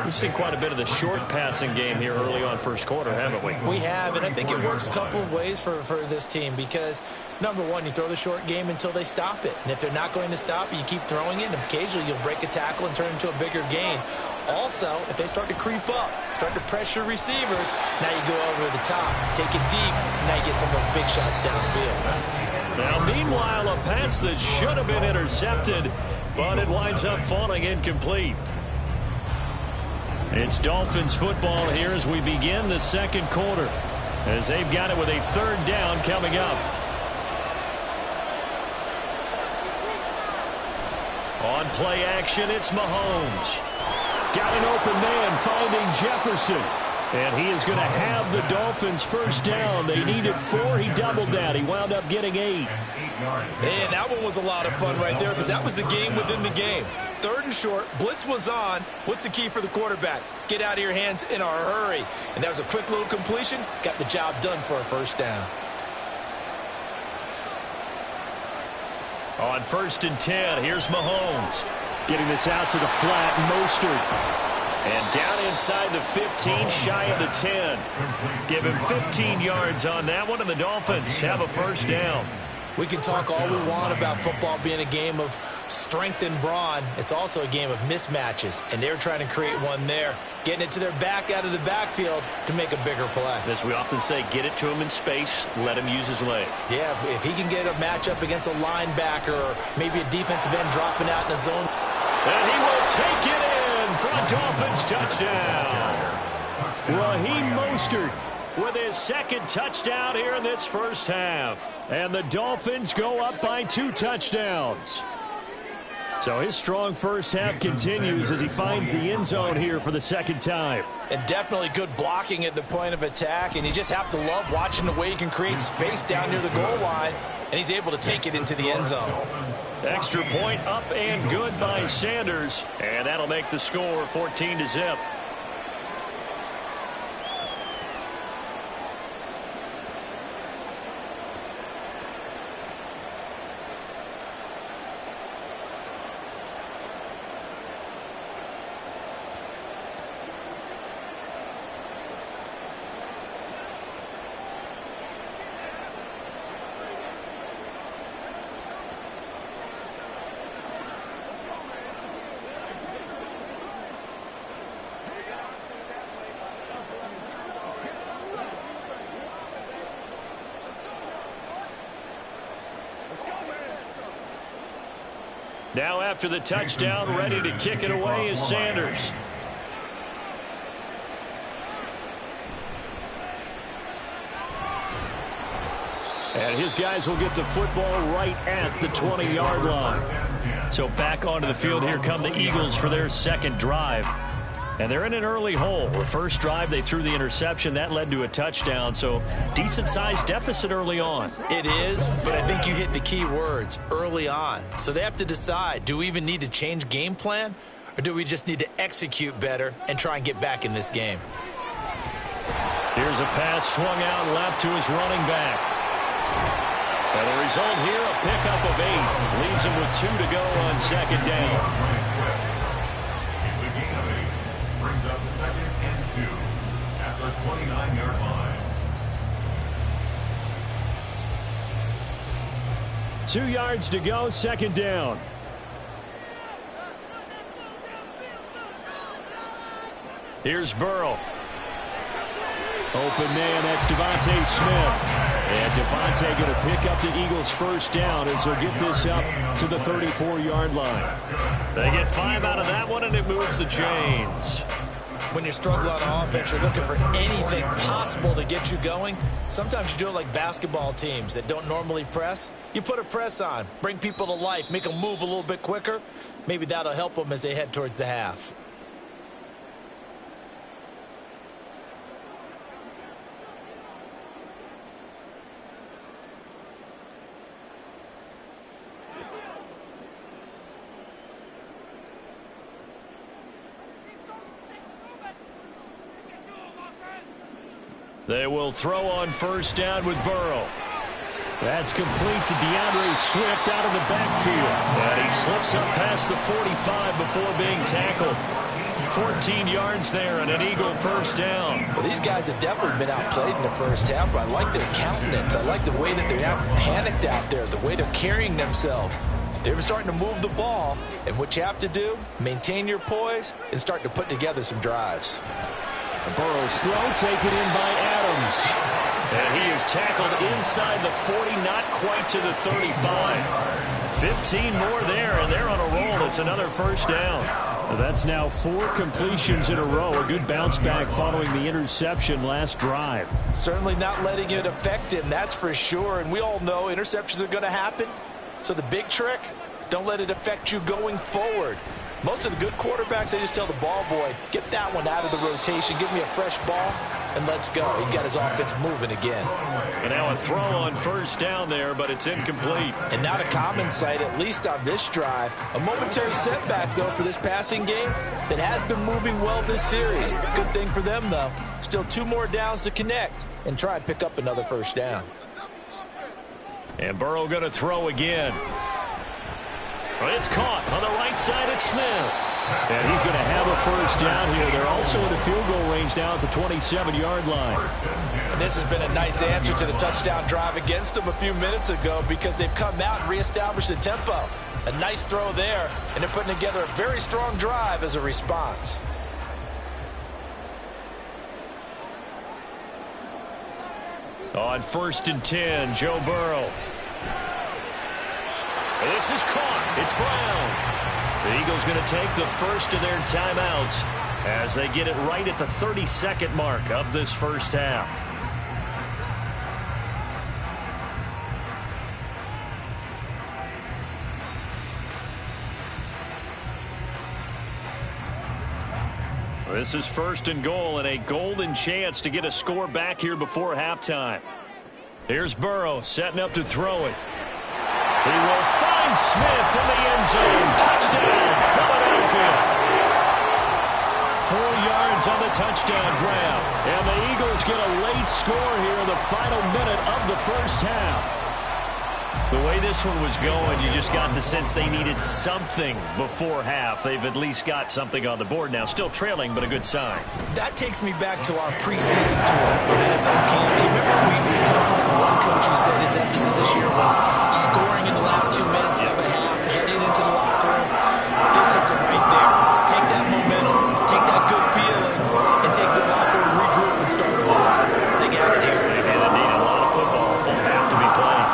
We've seen quite a bit of the short passing game here early on first quarter, haven't we? We have, and I think it works a couple of ways for this team because, number one, you throw the short game until they stop it. And if they're not going to stop it, you keep throwing it, and occasionally you'll break a tackle and turn it into a bigger gain. Also, if they start to creep up, start to pressure receivers, now you go over the top, take it deep, and now you get some of those big shots downfield. Now, meanwhile, a pass that should have been intercepted, but it winds up falling incomplete. It's Dolphins football here as we begin the second quarter, as they've got it with a 3rd down coming up. On play action, it's Mahomes. Got an open man finding Jefferson. And he is going to have the Dolphins first down. They needed 4. He doubled that. He wound up getting 8. And that one was a lot of fun right there because that was the game within the game. 3rd and short. Blitz was on. What's the key for the quarterback? Get out of your hands in a hurry. And that was a quick little completion. Got the job done for a first down. On 1st and 10, here's Mahomes. Getting this out to the flat, Mostert. And down inside the 15, shy of the 10. Give him 15 yards on that one, and the Dolphins have a first down. We can talk all we want about football being a game of strength and brawn. It's also a game of mismatches, and they're trying to create one there, getting it to their back out of the backfield to make a bigger play. As we often say, get it to him in space, let him use his leg. Yeah, if he can get a matchup against a linebacker or maybe a defensive end dropping out in the zone. And he will take it in for a Dolphins touchdown. Raheem Mostert with his 2nd touchdown here in this first half. And the Dolphins go up by 2 touchdowns. So his strong first half continues as he finds the end zone here for the 2nd time. And definitely good blocking at the point of attack. And you just have to love watching the way he can create space down near the goal line. And he's able to take it into the end zone. Extra point up and good by Sanders. And that'll make the score 14-0. Now after the touchdown, ready to kick it away is Sanders. And his guys will get the football right at the 20-yard line. So back onto the field, here come the Eagles for their 2nd drive. And they're in an early hole. The first drive, they threw the interception. That led to a touchdown. So decent-sized deficit early on. It is, but I think you hit the key words, early on. So they have to decide, do we even need to change game plan? Or do we just need to execute better and try and get back in this game? Here's a pass swung out left to his running back. And the result here, a pickup of 8. Leaves him with 2 to go on 2nd down. It's a gain of 8. Brings up 2nd and 2 at the 29-yard line. 2 yards to go, 2nd down. Here's Burrow. Open man, that's Devontae Smith. And Devontae going to pick up the Eagles' first down as they'll get this up to the 34-yard line. They get 5 out of that one, and it moves the chains. When you're struggling on offense, you're looking for anything possible to get you going. Sometimes you do it like basketball teams that don't normally press. You put a press on, bring people to life, make them move a little bit quicker. Maybe that'll help them as they head towards the half. They will throw on first down with Burrow. That's complete to DeAndre Swift out of the backfield. And he slips up past the 45 before being tackled. 14 yards there and an Eagle first down. Well, these guys have definitely been outplayed in the first half, but I like their countenance. I like the way that they're not panicked out there, the way they're carrying themselves. They're starting to move the ball, and what you have to do, maintain your poise and start to put together some drives. Burrow's throw taken in by Adams. And he is tackled inside the 40, not quite to the 35. 15 more there, and they're on a roll. It's another first down. That's now 4 completions in a row. A good bounce back following the interception last drive. Certainly not letting it affect him, that's for sure. And we all know interceptions are going to happen. So the big trick, don't let it affect you going forward. Most of the good quarterbacks, they just tell the ball boy, get that one out of the rotation, give me a fresh ball, and let's go. He's got his offense moving again. And now a throw on first down there, but it's incomplete. And not a common sight, at least on this drive. A momentary setback, though, for this passing game that has been moving well this series. Good thing for them, though. Still 2 more downs to connect and try and pick up another first down. And Burrow going to throw again. It's caught on the right side. It's Smith. And he's going to have a first down here. They're also in the field goal range now at the 27-yard line. And this has been a nice answer to the touchdown drive against them a few minutes ago because they've come out and reestablished the tempo. A nice throw there, and they're putting together a very strong drive as a response. On 1st and 10, Joe Burrow. This is caught. It's Brown. The Eagles going to take the first of their timeouts as they get it right at the 32nd mark of this first half. This is 1st and goal and a golden chance to get a score back here before halftime. Here's Burrow setting up to throw it. He will find Smith in the end zone. Touchdown, Philadelphia. 4 yards on the touchdown grab. And the Eagles get a late score here in the final minute of the first half. The way this one was going, you just got the sense they needed something before half. They've at least got something on the board now. Still trailing, but a good sign. That takes me back to our preseason tour of NFL camps. You remember we talked with one coach who said his emphasis this year was scoring in the last 2 minutes of a half, heading into the locker room. This hits it right there. Take that momentum, take that good feeling, and take the locker room, regroup, and start over. They got it here. They did indeed. A lot of football full half to be played.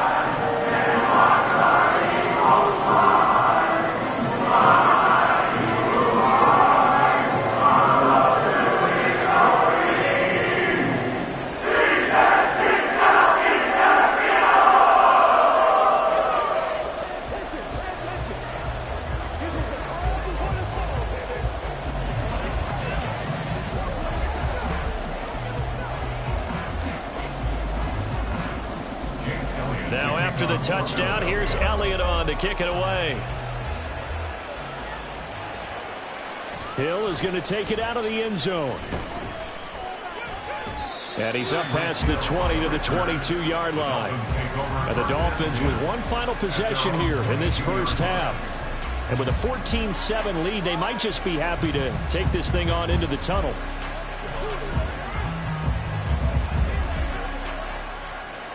Now after the touchdown, here's Elliott on to kick it away. Hill is going to take it out of the end zone. And he's up past the 20 to the 22-yard line. And the Dolphins with one final possession here in this first half. And with a 14-7 lead, they might just be happy to take this thing on into the tunnel.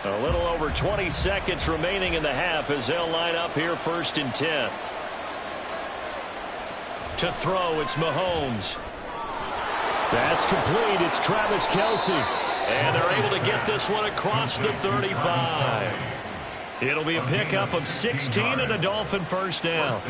A little over 20 seconds remaining in the half as they'll line up here 1st and 10. To throw, it's Mahomes. That's complete. It's Travis Kelce. And they're able to get this one across the 35. It'll be a pickup of 16 and a Dolphin first down.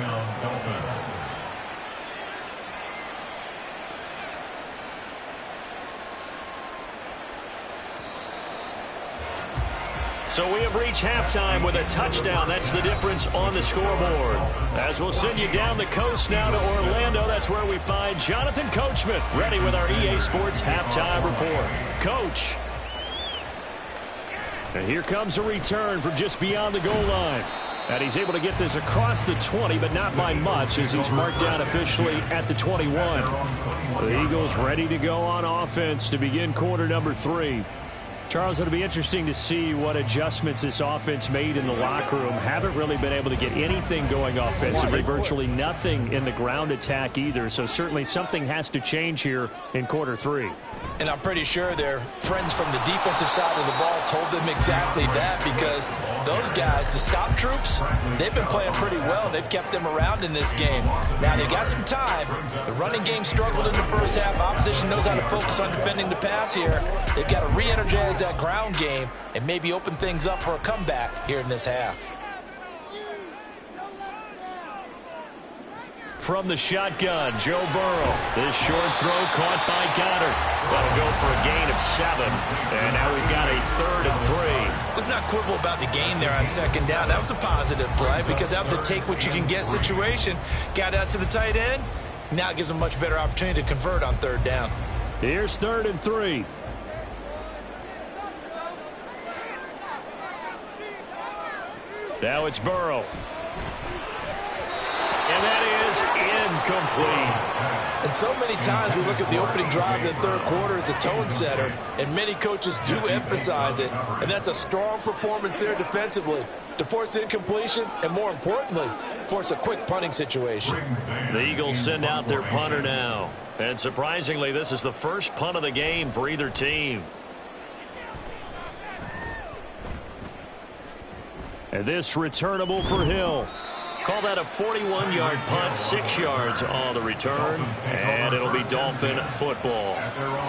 So we have reached halftime with a touchdown. That's the difference on the scoreboard. As we'll send you down the coast now to Orlando, that's where we find Jonathan Coachman, ready with our EA Sports halftime report. Coach. And here comes a return from just beyond the goal line. And he's able to get this across the 20, but not by much, as he's marked down officially at the 21. The Eagles ready to go on offense to begin quarter number 3. Charles, it'll be interesting to see what adjustments this offense made in the locker room. Haven't really been able to get anything going offensively, virtually nothing in the ground attack either. So certainly something has to change here in quarter 3. And I'm pretty sure their friends from the defensive side of the ball told them exactly that, because those guys, the stop troops, they've been playing pretty well. They've kept them around in this game. Now, they got some time. The running game struggled in the first half. Opposition knows how to focus on defending the pass here. They've got to re-energize that ground game and maybe open things up for a comeback here in this half. From the shotgun, Joe Burrow. This short throw caught by Goddard. That'll go for a gain of 7. And now we've got a 3rd and 3. Let's not quibble about the gain there on second down. That was a positive play because that was a take-what-you-can-get situation. Got out to the tight end. Now it gives them a much better opportunity to convert on 3rd down. Here's 3rd and 3. Now it's Burrow. And that is incomplete. And so many times we look at the opening drive of the third quarter as a tone setter, and many coaches do emphasize it. And that's a strong performance there defensively to force incompletion and, more importantly, force a quick punting situation. The Eagles send out their punter now. And surprisingly, this is the first punt of the game for either team. And this returnable for Hill. Call that a 41-yard punt, 6 yards on the return, and it'll be Dolphin football.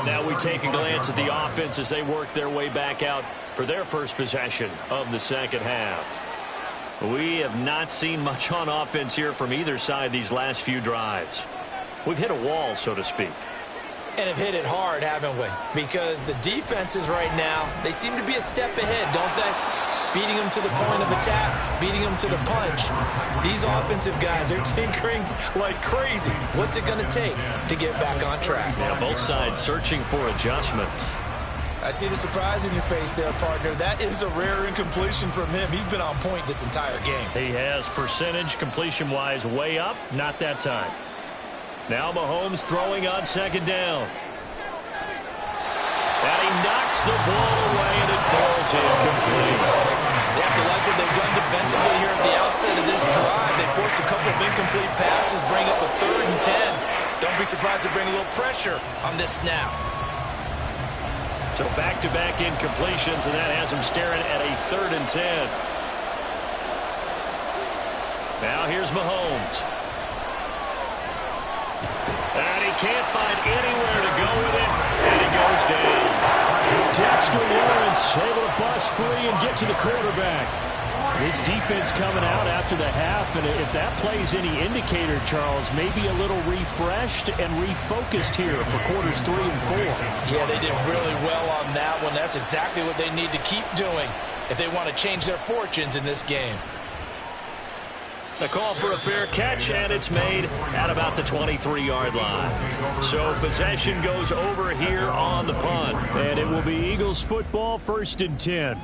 Now we take a glance at the offense as they work their way back out for their first possession of the second half. We have not seen much on offense here from either side these last few drives. We've hit a wall, so to speak. And have hit it hard, haven't we? Because the defenses right now, they seem to be a step ahead, don't they? Beating them to the point of attack, beating them to the punch. These offensive guys are tinkering like crazy. What's it going to take to get back on track? Yeah, both sides searching for adjustments. I see the surprise in your face there, partner. That is a rare incompletion from him. He's been on point this entire game. He has percentage completion-wise way up, not that time. Now Mahomes throwing on second down. And he knocks the ball away, and it falls incomplete. They have to like what they've done defensively here at the outset of this drive. They forced a couple of incomplete passes, bring up a 3rd and 10. Don't be surprised to bring a little pressure on this snap. So back-to-back incompletions, and that has him staring at a 3rd and 10. Now here's Mahomes. And he can't find anywhere to go with it, and he goes down. Dexter Lawrence able to bust free and get to the quarterback. This defense coming out after the half, and if that plays any indicator, Charles, maybe a little refreshed and refocused here for quarters 3 and 4. Yeah, they did really well on that one. That's exactly what they need to keep doing if they want to change their fortunes in this game. A call for a fair catch, and it's made at about the 23-yard line. So possession goes over here on the punt, and it will be Eagles football, 1st and 10.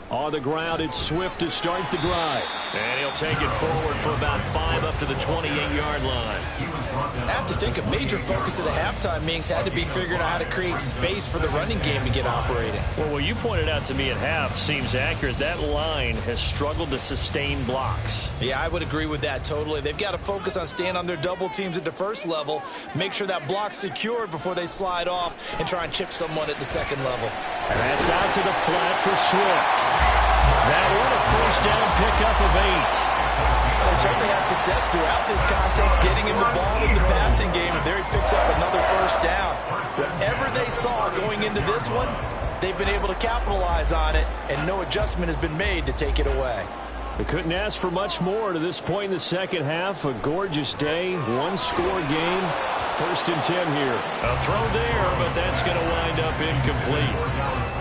On the ground, it's Swift to start the drive. And he'll take it forward for about 5 up to the 28-yard line. I have to think a major focus of the halftime meetings had to be figuring out how to create space for the running game to get operating. Well, what you pointed out to me at half seems accurate. That line has struggled to sustain blocks. Yeah, I would agree with that totally. They've got to focus on staying on their double teams at the first level, make sure that block's secured before they slide off and try and chip someone at the second level. And that's out to the flat for Swift. That one a first down pickup of 8. They certainly had success throughout this contest, getting him the ball in the passing game, and there he picks up another first down. Whatever they saw going into this one, they've been able to capitalize on it, and no adjustment has been made to take it away. They couldn't ask for much more to this point in the second half. A gorgeous day, one-score game. 1st and 10 here. A throw there, but that's going to wind up incomplete.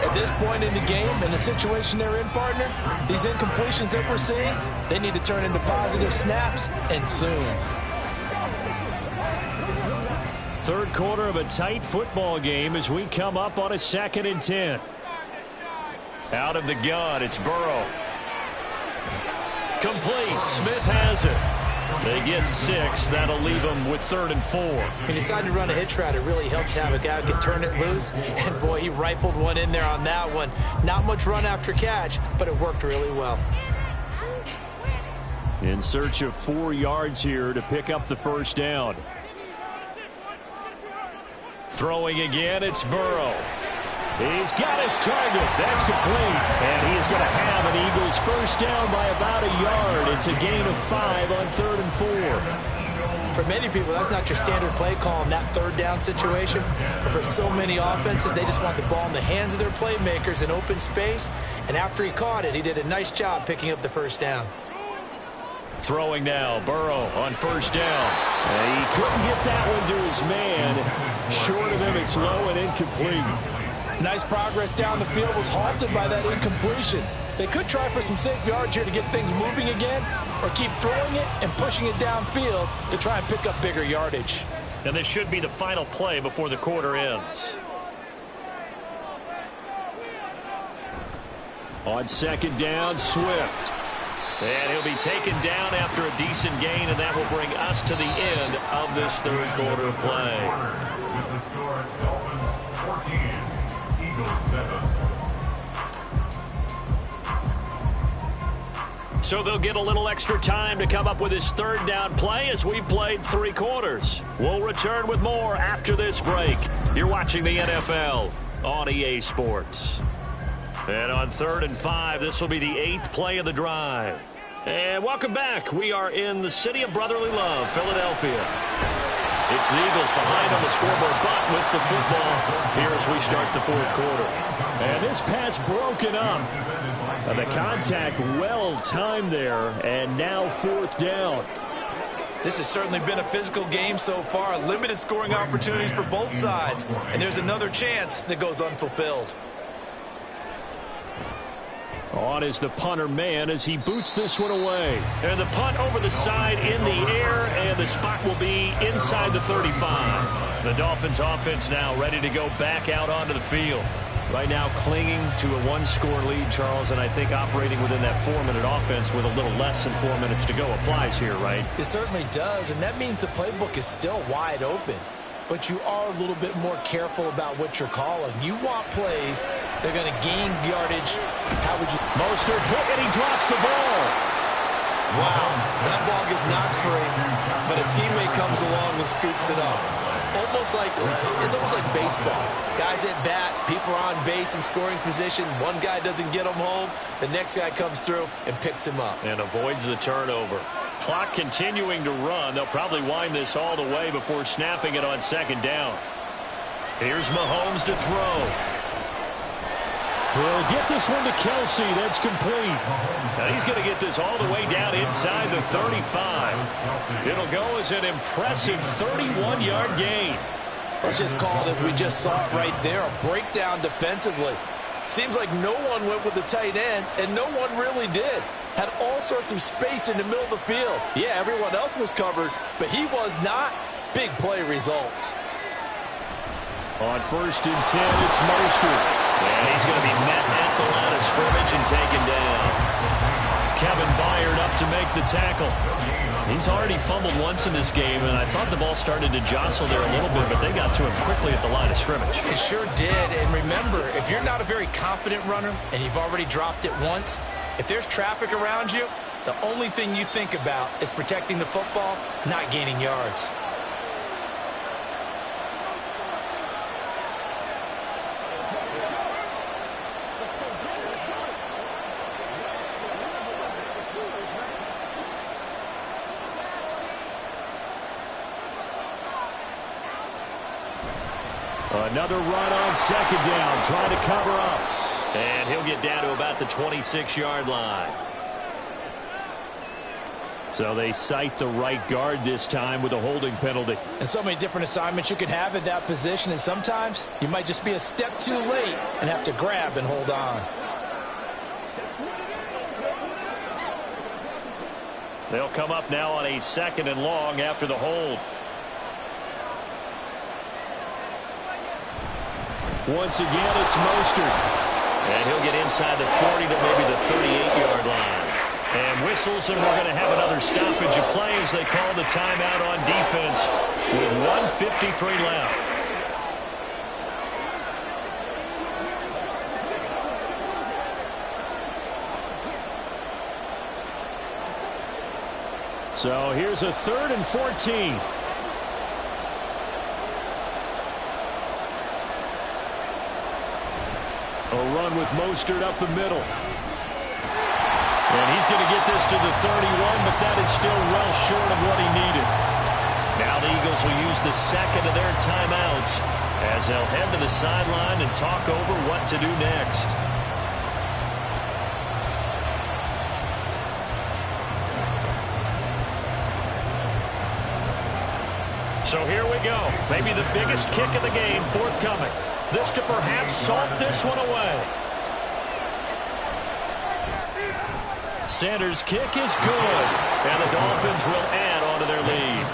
At this point in the game, and the situation they're in, partner, these incompletions that we're seeing, they need to turn into positive snaps, and soon. Third quarter of a tight football game as we come up on a 2nd and 10. Out of the gun, it's Burrow. Complete. Smith has it. They get 6. That'll leave them with 3rd and 4. He decided to run a hitch route. It really helped to have a guy who can turn it loose. And, boy, he rifled one in there on that one. Not much run after catch, but it worked really well. In search of 4 yards here to pick up the first down. Throwing again, it's Burrow. He's got his target. That's complete. And he is going to have an Eagles first down by about a yard. It's a gain of 5 on 3rd and 4. For many people, that's not your standard play call in that third down situation. But for so many offenses, they just want the ball in the hands of their playmakers in open space. And after he caught it, he did a nice job picking up the first down. Throwing now, Burrow on first down. And he couldn't get that one to his man. Short of him, it's low and incomplete. Nice progress down the field, was halted by that incompletion. They could try for some safe yards here to get things moving again, or keep throwing it and pushing it downfield to try and pick up bigger yardage. And this should be the final play before the quarter ends. On 2nd down, Swift. And he'll be taken down after a decent gain, and that will bring us to the end of this third quarter play. With the score, Dolphins 14, Eagles 7. So they'll get a little extra time to come up with his third down play as we've played 3 quarters. We'll return with more after this break. You're watching the NFL on EA Sports. And on 3rd and 5, this will be the 8th play of the drive. And welcome back. We are in the city of brotherly love, Philadelphia. It's the Eagles behind on the scoreboard, but with the football here as we start the 4th quarter. And this pass broken up. And the contact well timed there, and now 4th down. This has certainly been a physical game so far. Limited scoring opportunities for both sides. And there's another chance that goes unfulfilled. On is the punter man as he boots this one away. And the punt over the side in the air, and the spot will be inside the 35. The Dolphins offense now ready to go back out onto the field. Right now clinging to a 1-score lead, Charles, and I think operating within that 4-minute offense with a little less than 4 minutes to go applies here, right? It certainly does, and that means the playbook is still wide open. But you are a little bit more careful about what you're calling. You want plays that are going to gain yardage. How would you... Mostert hit, and he drops the ball. Wow, that ball gets knocked free, but a teammate comes along and scoops it up. It's almost like baseball. Guys at bat, people are on base in scoring position. One guy doesn't get him home. The next guy comes through and picks him up. And avoids the turnover. Clock continuing to run. They'll probably wind this all the way before snapping it on 2nd down. Here's Mahomes to throw. We'll get this one to Kelsey. That's complete. Now he's going to get this all the way down inside the 35. It'll go as an impressive 31-yard gain. Let's just call it as we just saw it right there, a breakdown defensively. Seems like no one went with the tight end, and no one really did. Had all sorts of space in the middle of the field. Yeah, everyone else was covered, but he was not. Big play results. On 1st and 10, it's Mostert. And he's going to be met at the line of scrimmage and taken down. Kevin Byard up to to make the tackle. He's already fumbled once in this game, and I thought the ball started to jostle there a little bit, but they got to him quickly at the line of scrimmage. It sure did, and remember, if you're not a very confident runner and you've already dropped it once, if there's traffic around you, the only thing you think about is protecting the football, not gaining yards. Another run on second down, trying to cover up. And he'll get down to about the 26-yard line. So they cite the right guard this time with a holding penalty. And so many different assignments you could have at that position, and sometimes you might just be a step too late and have to grab and hold on. They'll come up now on a 2nd and long after the hold. Once again, it's Mostert. And he'll get inside the 40 to maybe the 38-yard line. And whistles, and we're going to have another stoppage of play as they call the timeout on defense with 1:53 left. So here's a 3rd and 14. A run with Mostert up the middle. And he's going to get this to the 31, but that is still well short of what he needed. Now the Eagles will use the 2nd of their timeouts as they'll head to the sideline and talk over what to do next. So here we go. Maybe the biggest kick of the game forthcoming. This to perhaps salt this one away. Sanders' kick is good. And the Dolphins will add on to their lead.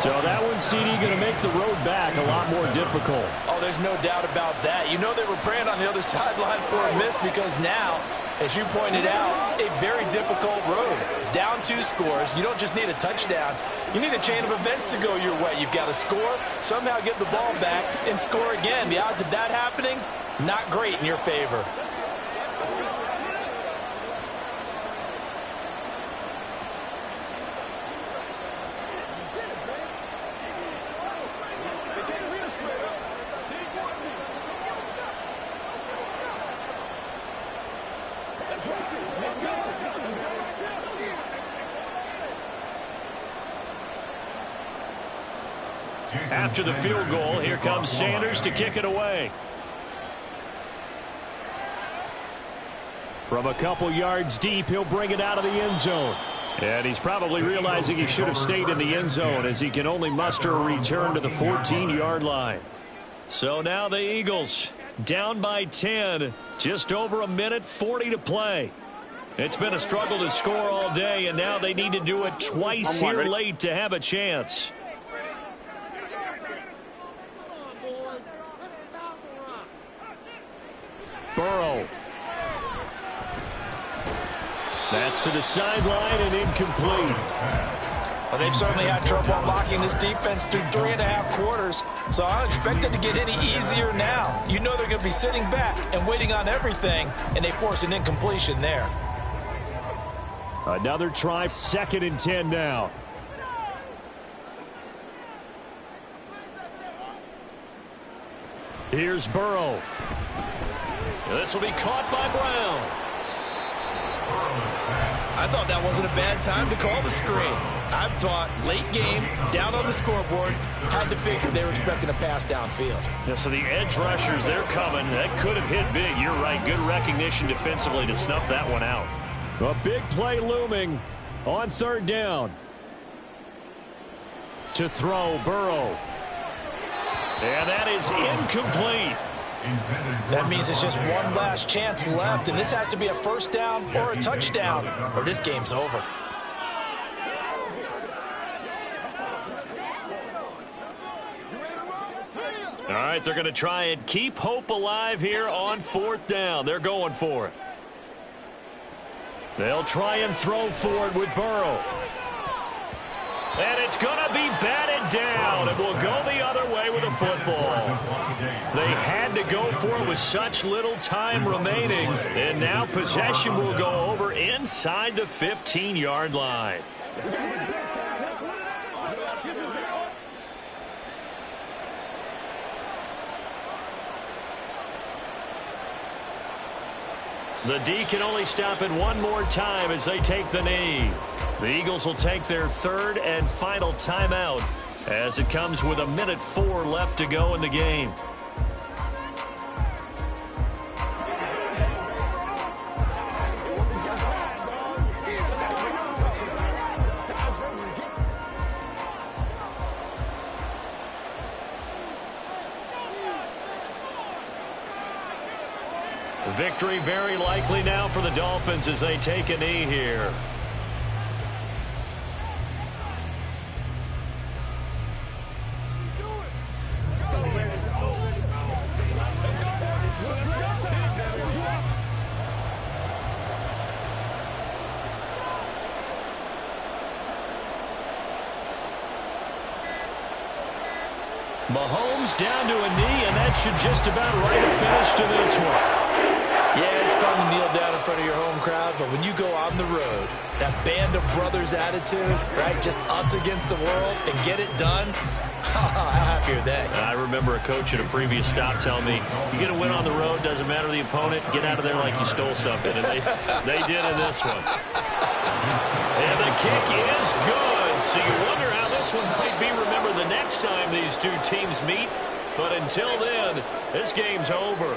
So that one, CD, going to make the road back a lot more difficult. Oh, there's no doubt about that. You know they were praying on the other sideline for a miss because now, as you pointed out, a very difficult road. Down 2 scores. You don't just need a touchdown. You need a chain of events to go your way. You've got to score, somehow get the ball back, and score again. The odds of that happening, not great in your favor. After the field goal, here comes Sanders to kick it away. From a couple yards deep, he'll bring it out of the end zone. And he's probably realizing he should have stayed in the end zone as he can only muster a return to the 14-yard line. So now the Eagles down by 10, just over a minute 40 to play. It's been a struggle to score all day, and now they need to do it twice here late to have a chance. Burrow. That's to the sideline and incomplete. Well, they've certainly had trouble unlocking this defense through 3.5 quarters, so I don't expect it to get any easier now. You know they're going to be sitting back and waiting on everything, and they force an incompletion there. Another try, 2nd and 10 now. Here's Burrow. This will be caught by Brown. I thought that wasn't a bad time to call the screen. I thought late game, down on the scoreboard, had to figure they were expecting a pass downfield. Yeah, so the edge rushers, they're coming. That could have hit big. You're right. Good recognition defensively to snuff that one out. A big play looming on 3rd down. To throw, Burrow. And that is incomplete. That means it's just one last chance left, and this has to be a 1st down or a touchdown, or this game's over. All right, they're going to try and keep hope alive here on 4th down. They're going for it. They'll try and throw for it with Burrow. And it's going to be batted down. It will go the other way with the football. They had to go for it with such little time remaining. And now possession will go over inside the 15-yard line. The D can only stop it one more time as they take the knee. The Eagles will take their third and final timeout as it comes with 1:04 left to go in the game. Victory very likely now for the Dolphins as they take a knee here. Mahomes down to a knee, and that should just about write a finish to this one. Yeah, it's fun to kneel down in front of your home crowd, but when you go on the road, that band of brothers attitude, right, just us against the world, and get it done, how happy are they? I remember a coach at a previous stop telling me, you get a win on the road, doesn't matter the opponent, get out of there like you stole something, and they did in this one. And the kick is good, so you wonder how this one might be remembered the next time these two teams meet, but until then, this game's over.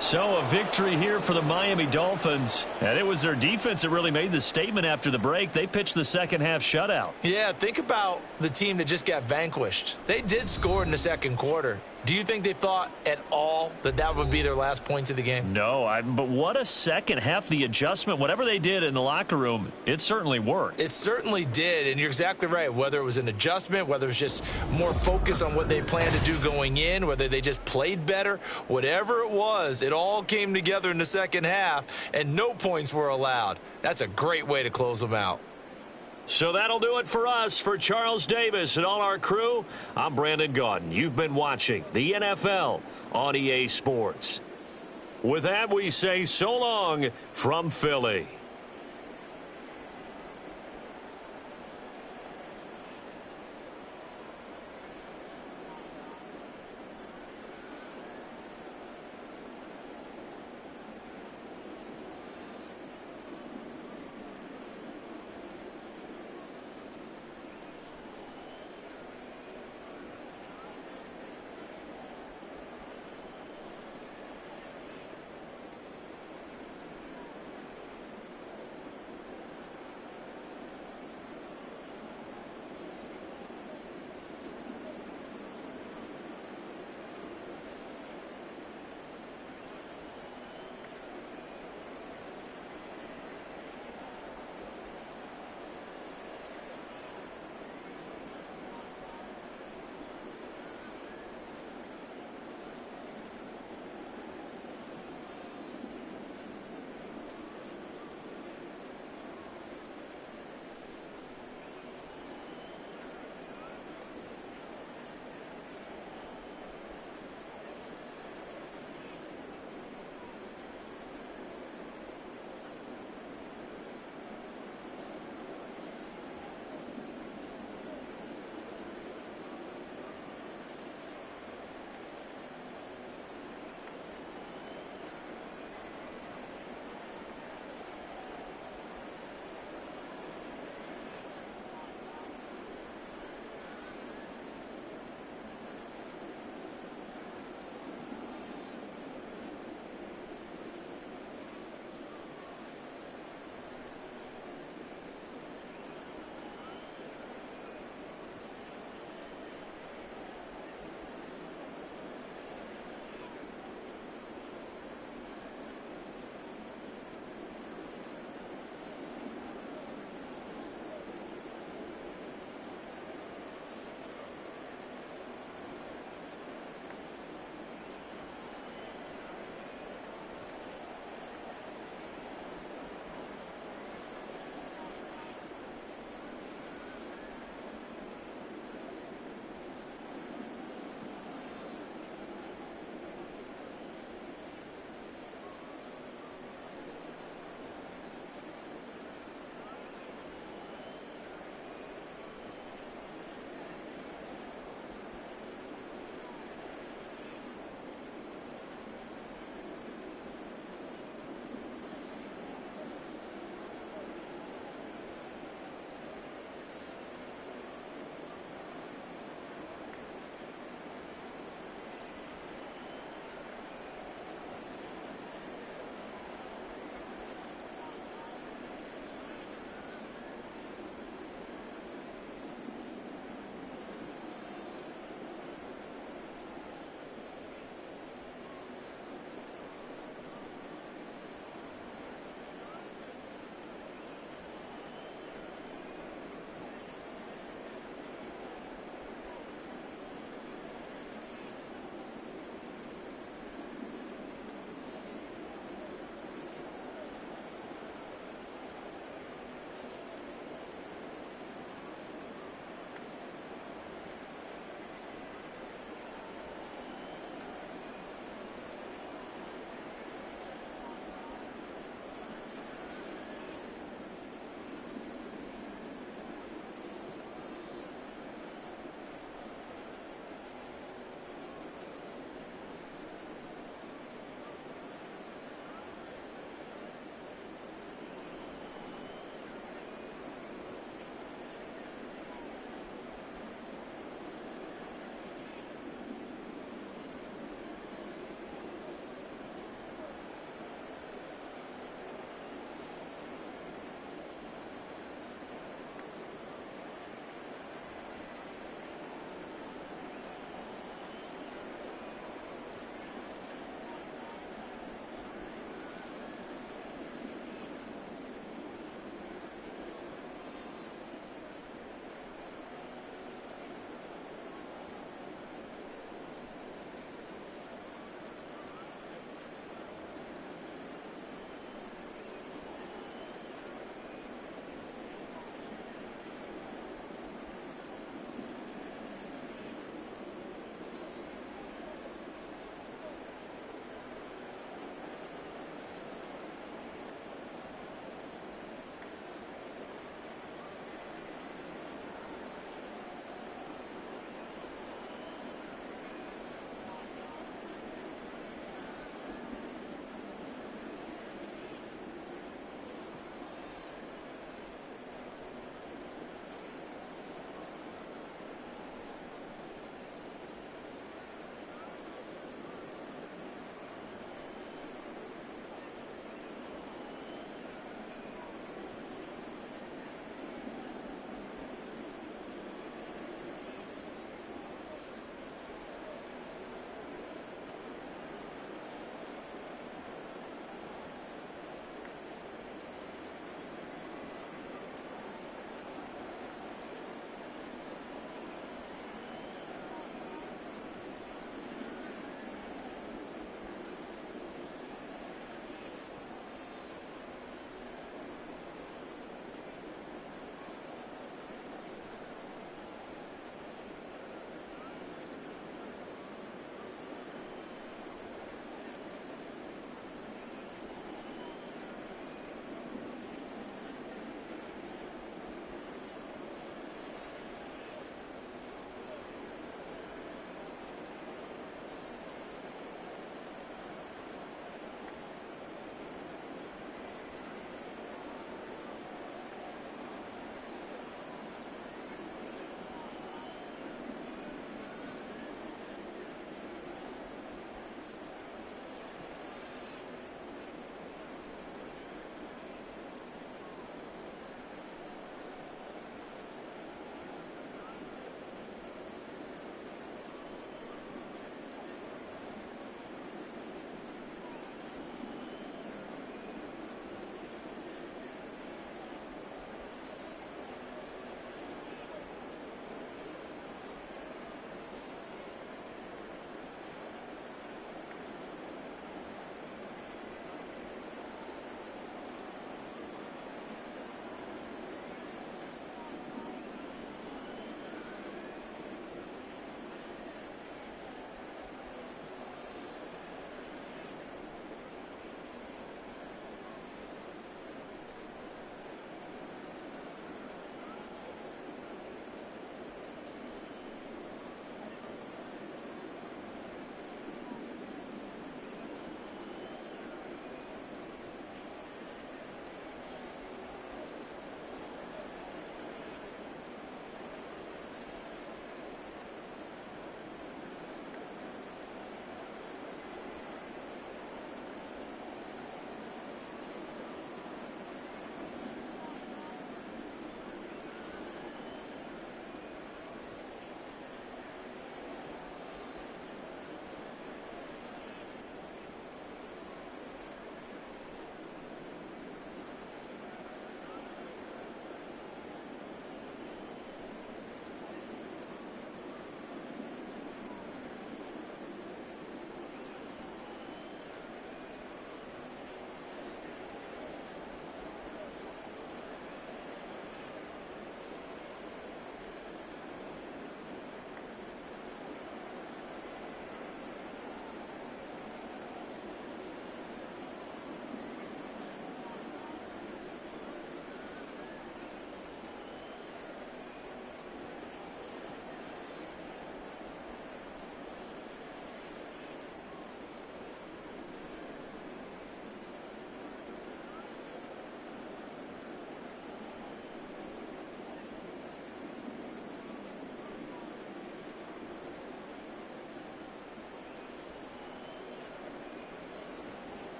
So a victory here for the Miami Dolphins. And it was their defense that really made the statement after the break. They pitched the second half shutout. Yeah, think about the team that just got vanquished. They did score in the second quarter. Do you think they thought at all that that would be their last points of the game? No, but what a second half. The adjustment, whatever they did in the locker room, it certainly worked. It certainly did, and you're exactly right. Whether it was an adjustment, whether it was just more focus on what they planned to do going in, whether they just played better, whatever it was, it all came together in the second half, and no points were allowed. That's a great way to close them out. So that'll do it for us. For Charles Davis and all our crew, I'm Brandon Gaudin. You've been watching the NFL on EA Sports. With that, we say so long from Philly.